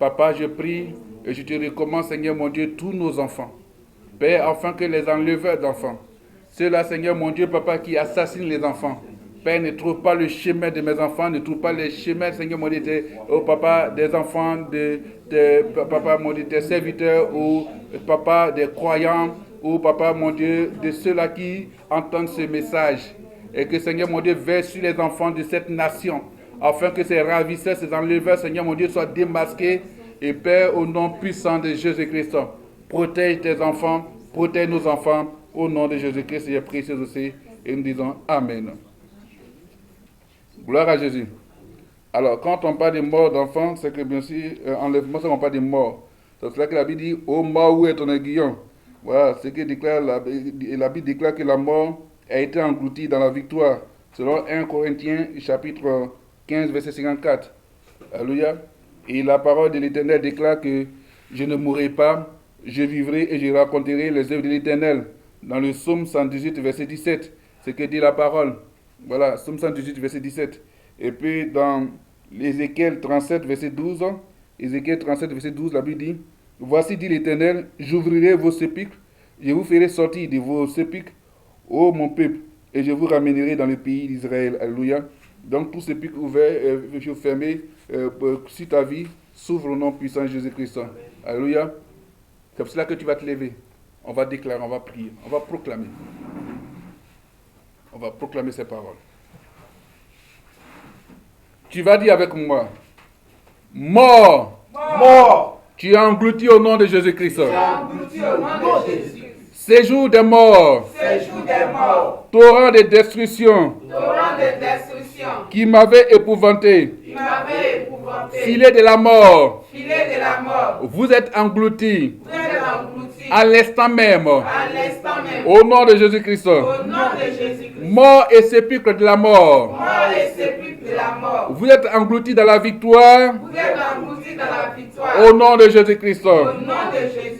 [SPEAKER 1] Papa, je prie et je te recommande, Seigneur mon Dieu, tous nos enfants. Père, afin que les enleveurs d'enfants, ceux-là, Seigneur mon Dieu, Papa, qui assassinent les enfants. Père, ne trouve pas le chemin de mes enfants, ne trouve pas les chemins, Seigneur mon Dieu, Papa, des enfants, Papa, mon Dieu, des serviteurs, ou Papa, des croyants, ou Papa, mon Dieu, de ceux-là qui entendent ce message. Et que, Seigneur mon Dieu, veille sur les enfants de cette nation, afin que ces ravisseurs, ces enleveurs, Seigneur mon Dieu, soient démasqués. Et Père, au nom puissant de Jésus-Christ, protège tes enfants, protège nos enfants. Au nom de Jésus-Christ, j'ai prié aussi et nous disons Amen. Gloire à Jésus. Alors, quand on parle de mort d'enfants, c'est que bien sûr, enlèvement, c'est qu'on parle de mort. C'est pour cela que la Bible dit, ô mort, où est ton aiguillon? Voilà, ce que déclare la Bible déclare que la mort a été engloutie dans la victoire, selon 1 Corinthiens, chapitre 15, verset 54. Alléluia. Et la parole de l'Éternel déclare que je ne mourrai pas, je vivrai et je raconterai les œuvres de l'Éternel. Dans le psaume 118, verset 17, c'est que dit la parole. Voilà, psaume 118, verset 17. Et puis dans l'Ézéchiel 37, verset 12, Ézéchiel 37, verset 12, la Bible dit, voici dit l'Éternel, j'ouvrirai vos sépulcres, je vous ferai sortir de vos sépulcres, ô mon peuple, et je vous ramènerai dans le pays d'Israël. Alléluia. Donc, tous ces pics ouverts, fermés, sur ta vie, s'ouvre au nom puissant de Jésus-Christ. Alléluia. C'est pour cela que tu vas te lever. On va déclarer, on va prier, on va proclamer. On va proclamer ces paroles. Tu vas dire avec moi, mort,
[SPEAKER 2] Mort,
[SPEAKER 1] tu es englouti au nom de Jésus-Christ.
[SPEAKER 2] tu es englouti au nom de Jésus.
[SPEAKER 1] Séjour des morts,
[SPEAKER 2] Séjour des morts,
[SPEAKER 1] torrent de destruction
[SPEAKER 2] torrent de destruction,
[SPEAKER 1] qui m'avait épouvanté,
[SPEAKER 2] qui m'avait épouvanté,
[SPEAKER 1] filet de la mort,
[SPEAKER 2] filet de la mort,
[SPEAKER 1] vous êtes engloutis
[SPEAKER 2] vous êtes engloutis
[SPEAKER 1] à l'instant même,
[SPEAKER 2] à l'instant même,
[SPEAKER 1] au nom de Jésus-Christ.
[SPEAKER 2] au nom de Jésus-Christ.
[SPEAKER 1] Mort et sépulcre de la mort,
[SPEAKER 2] Mort et sépulcre de la mort,
[SPEAKER 1] vous êtes engloutis dans la victoire,
[SPEAKER 2] vous êtes engloutis dans la victoire,
[SPEAKER 1] au nom de Jésus-Christ.
[SPEAKER 2] au nom de Jésus-Christ.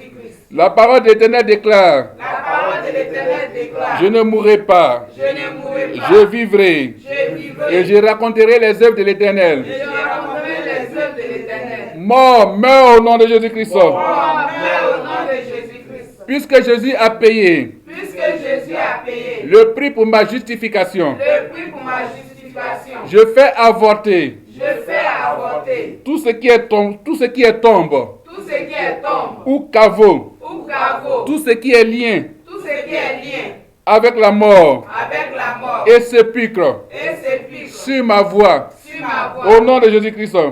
[SPEAKER 1] La parole de l'Éternel déclare,
[SPEAKER 2] La parole de l'Éternel déclare,
[SPEAKER 1] je ne mourrai pas,
[SPEAKER 2] je ne mourrai pas,
[SPEAKER 1] je vivrai,
[SPEAKER 2] je vivrai,
[SPEAKER 1] et je raconterai les œuvres de l'Éternel.
[SPEAKER 2] et je raconterai les œuvres de l'Éternel.
[SPEAKER 1] Mort, meurs au nom de Jésus-Christ.
[SPEAKER 2] Mort, meurt au nom de Jésus-Christ.
[SPEAKER 1] Puisque Jésus a payé
[SPEAKER 2] Puisque Jésus a payé
[SPEAKER 1] le prix pour ma justification,
[SPEAKER 2] le prix pour ma justification,
[SPEAKER 1] je fais avorter
[SPEAKER 2] je fais avorter
[SPEAKER 1] tout ce qui est tombe,
[SPEAKER 2] tout ce qui est tombe
[SPEAKER 1] ou caveau,
[SPEAKER 2] ou caveau,
[SPEAKER 1] tout ce qui est lien
[SPEAKER 2] tout ce qui est lien
[SPEAKER 1] avec la mort
[SPEAKER 2] avec la mort
[SPEAKER 1] et sépulcre
[SPEAKER 2] et sépulcre
[SPEAKER 1] sur ma voie,
[SPEAKER 2] sur ma voie,
[SPEAKER 1] au nom de Jésus-Christ.
[SPEAKER 2] au nom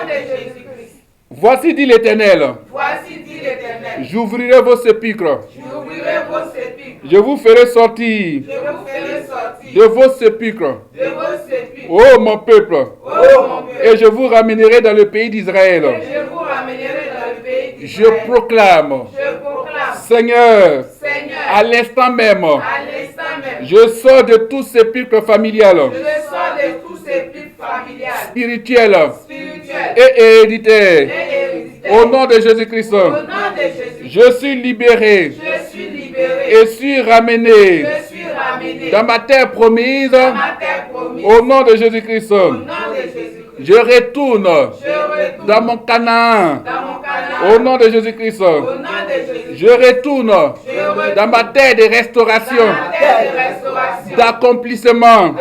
[SPEAKER 2] de Jésus-Christ.
[SPEAKER 1] Voici dit l'Éternel,
[SPEAKER 2] Voici dit l'Éternel,
[SPEAKER 1] j'ouvrirai vos sépulcres,
[SPEAKER 2] j'ouvrirai vos sépulcres,
[SPEAKER 1] je vous ferai sortir
[SPEAKER 2] je vous ferai sortir
[SPEAKER 1] de vos sépulcres,
[SPEAKER 2] de vos sépulcres,
[SPEAKER 1] ô mon peuple,
[SPEAKER 2] ô mon peuple,
[SPEAKER 1] et je vous ramènerai dans le pays d'Israël.
[SPEAKER 2] et je vous ramènerai dans le pays
[SPEAKER 1] Je
[SPEAKER 2] d'Israël.
[SPEAKER 1] proclame,
[SPEAKER 2] Je proclame,
[SPEAKER 1] Seigneur,
[SPEAKER 2] Seigneur,
[SPEAKER 1] à l'instant même,
[SPEAKER 2] à l'instant même,
[SPEAKER 1] je sors de tout sépulcre familial,
[SPEAKER 2] je sors de tous ces plis familiales,
[SPEAKER 1] spirituel
[SPEAKER 2] spirituels
[SPEAKER 1] et héréditaire.
[SPEAKER 2] et héréditaires.
[SPEAKER 1] Au nom de Jésus-Christ,
[SPEAKER 2] Au nom de Jésus,
[SPEAKER 1] je suis libéré
[SPEAKER 2] je suis libéré,
[SPEAKER 1] et suis ramené
[SPEAKER 2] je suis ramené
[SPEAKER 1] dans ma terre promise.
[SPEAKER 2] dans ma terre promise.
[SPEAKER 1] Au nom de Jésus-Christ,
[SPEAKER 2] Au nom de Jésus-Christ,
[SPEAKER 1] je retourne
[SPEAKER 2] je retourne
[SPEAKER 1] dans mon Canaan.
[SPEAKER 2] dans mon Canaan.
[SPEAKER 1] Au nom de Jésus-Christ,
[SPEAKER 2] Au nom de Jésus,
[SPEAKER 1] je retourne
[SPEAKER 2] je retourne
[SPEAKER 1] dans ma terre de restauration,
[SPEAKER 2] dans ma terre de restauration,
[SPEAKER 1] d'accomplissement.
[SPEAKER 2] d'accomplissement.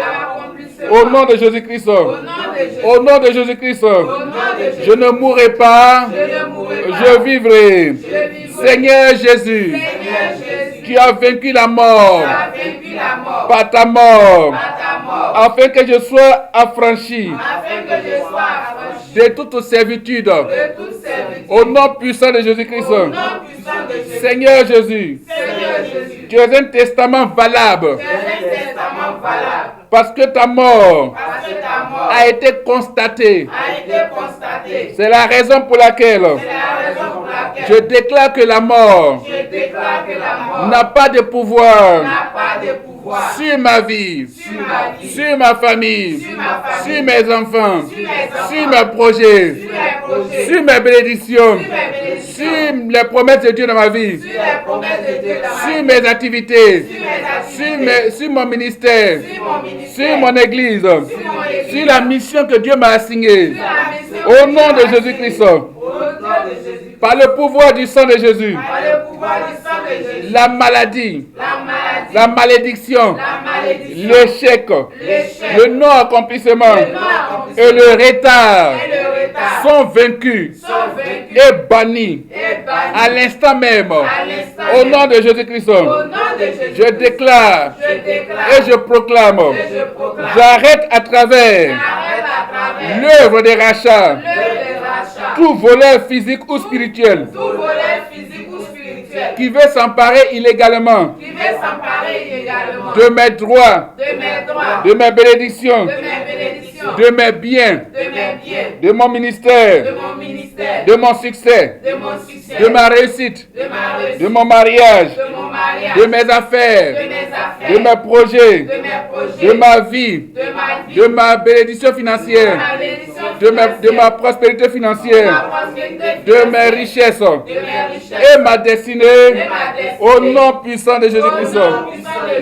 [SPEAKER 1] Au nom de Jésus-Christ,
[SPEAKER 2] Au nom de Jésus,
[SPEAKER 1] au nom de Jésus-Christ,
[SPEAKER 2] au nom de Jésus,
[SPEAKER 1] je ne mourrai pas,
[SPEAKER 2] je ne mourrai pas,
[SPEAKER 1] je vivrai.
[SPEAKER 2] je vivrai.
[SPEAKER 1] Seigneur Jésus,
[SPEAKER 2] Seigneur Jésus,
[SPEAKER 1] tu as vaincu la mort
[SPEAKER 2] tu as vaincu la mort
[SPEAKER 1] par ta mort,
[SPEAKER 2] par ta mort,
[SPEAKER 1] afin que je sois affranchi
[SPEAKER 2] afin que je sois affranchi
[SPEAKER 1] de toute servitude.
[SPEAKER 2] de toute servitude.
[SPEAKER 1] Au nom puissant de Jésus-Christ,
[SPEAKER 2] Au nom puissant de Jésus,
[SPEAKER 1] Seigneur Jésus,
[SPEAKER 2] Seigneur Jésus,
[SPEAKER 1] tu es un testament valable
[SPEAKER 2] tu es un testament valable
[SPEAKER 1] parce que ta mort
[SPEAKER 2] parce que ta mort
[SPEAKER 1] a été constatée.
[SPEAKER 2] a été constatée.
[SPEAKER 1] C'est la raison pour laquelle
[SPEAKER 2] C'est la raison pour laquelle
[SPEAKER 1] je déclare que la mort
[SPEAKER 2] je déclare que la mort
[SPEAKER 1] n'a pas de pouvoir
[SPEAKER 2] n'a pas de pouvoir
[SPEAKER 1] sur ma vie,
[SPEAKER 2] sur ma vie,
[SPEAKER 1] sur ma famille,
[SPEAKER 2] sur ma famille,
[SPEAKER 1] sur mes enfants,
[SPEAKER 2] sur mes enfants,
[SPEAKER 1] sur mes projets,
[SPEAKER 2] sur mes projets,
[SPEAKER 1] sur mes bénédictions,
[SPEAKER 2] sur mes bénédictions,
[SPEAKER 1] sur les promesses de Dieu dans ma vie,
[SPEAKER 2] sur les promesses de Dieu dans ma
[SPEAKER 1] sur
[SPEAKER 2] vie,
[SPEAKER 1] mes activités,
[SPEAKER 2] sur mes activités,
[SPEAKER 1] sur mon ministère,
[SPEAKER 2] sur mon ministère,
[SPEAKER 1] sur mon église,
[SPEAKER 2] sur mon église,
[SPEAKER 1] sur la mission que Dieu m'a assignée.
[SPEAKER 2] sur la mission
[SPEAKER 1] Au
[SPEAKER 2] que
[SPEAKER 1] nom
[SPEAKER 2] Dieu
[SPEAKER 1] de
[SPEAKER 2] m'a
[SPEAKER 1] Jésus-Christ,
[SPEAKER 2] assignée. Au nom de Jésus,
[SPEAKER 1] par le pouvoir du sang de Jésus,
[SPEAKER 2] par le pouvoir du sang de Jésus,
[SPEAKER 1] la maladie,
[SPEAKER 2] la maladie,
[SPEAKER 1] la malédiction,
[SPEAKER 2] la malédiction,
[SPEAKER 1] l'échec,
[SPEAKER 2] l'échec,
[SPEAKER 1] le non-accomplissement
[SPEAKER 2] le non-accomplissement
[SPEAKER 1] et le retard
[SPEAKER 2] et le retard
[SPEAKER 1] sont vaincus
[SPEAKER 2] sont vaincus
[SPEAKER 1] et bannis
[SPEAKER 2] et bannis
[SPEAKER 1] à l'instant même.
[SPEAKER 2] à l'instant
[SPEAKER 1] Au
[SPEAKER 2] même.
[SPEAKER 1] nom de Jésus-Christ,
[SPEAKER 2] Au nom de Jésus,
[SPEAKER 1] je déclare
[SPEAKER 2] je déclare
[SPEAKER 1] et je proclame,
[SPEAKER 2] et je proclame,
[SPEAKER 1] j'arrête à travers
[SPEAKER 2] j'arrête à travers
[SPEAKER 1] l'œuvre des rachats,
[SPEAKER 2] l'œuvre des rachats,
[SPEAKER 1] tout voleur physique ou spirituel
[SPEAKER 2] tout volet physique ou spirituel
[SPEAKER 1] qui veut s'emparer illégalement
[SPEAKER 2] qui veut s'emparer illégalement
[SPEAKER 1] de mes droits,
[SPEAKER 2] de mes droits,
[SPEAKER 1] de mes bénédictions,
[SPEAKER 2] de mes bénédictions,
[SPEAKER 1] de mes biens,
[SPEAKER 2] de mes biens,
[SPEAKER 1] de mon ministère,
[SPEAKER 2] de mon ministère,
[SPEAKER 1] de mon succès,
[SPEAKER 2] de mon succès,
[SPEAKER 1] de ma réussite,
[SPEAKER 2] de ma réussite,
[SPEAKER 1] de mon mariage,
[SPEAKER 2] de mon mariage,
[SPEAKER 1] de mes affaires,
[SPEAKER 2] de mes affaires,
[SPEAKER 1] de mes projets,
[SPEAKER 2] de mes projets,
[SPEAKER 1] de ma vie,
[SPEAKER 2] de ma vie,
[SPEAKER 1] de ma bénédiction financière,
[SPEAKER 2] ma bénédiction
[SPEAKER 1] de ma
[SPEAKER 2] financière,
[SPEAKER 1] prospérité
[SPEAKER 2] de
[SPEAKER 1] financière,
[SPEAKER 2] ma prospérité
[SPEAKER 1] de mes
[SPEAKER 2] financière,
[SPEAKER 1] richesses
[SPEAKER 2] de mes richesses,
[SPEAKER 1] et ma destinée.
[SPEAKER 2] de ma destinée.
[SPEAKER 1] Au nom puissant de Jésus-Christ,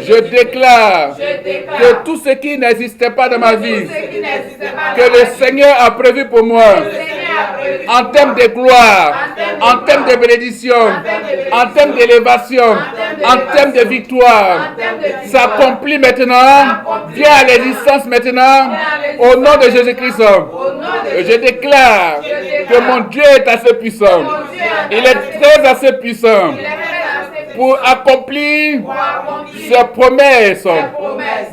[SPEAKER 1] je déclare que tout ce qui n'existait pas dans ma vie,
[SPEAKER 2] tout ce qui n'existait pas
[SPEAKER 1] que
[SPEAKER 2] dans
[SPEAKER 1] le
[SPEAKER 2] ma vie,
[SPEAKER 1] Seigneur a prévu pour moi,
[SPEAKER 2] le Seigneur
[SPEAKER 1] en termes de gloire, en termes de bénédiction, en termes d'élévation, en termes de victoire, s'accomplit maintenant, vient à l'existence maintenant, au nom de Jésus-Christ. Je déclare que mon Dieu est assez puissant. Il est très assez puissant pour accomplir ses promesses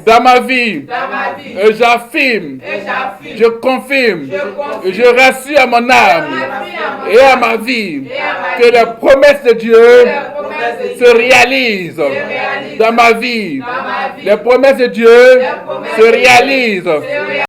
[SPEAKER 1] dans ma vie. Et j'affirme, je confirme, je rassure à mon âme et à ma vie que les promesses de Dieu se réalisent dans ma vie. Les promesses de Dieu se réalisent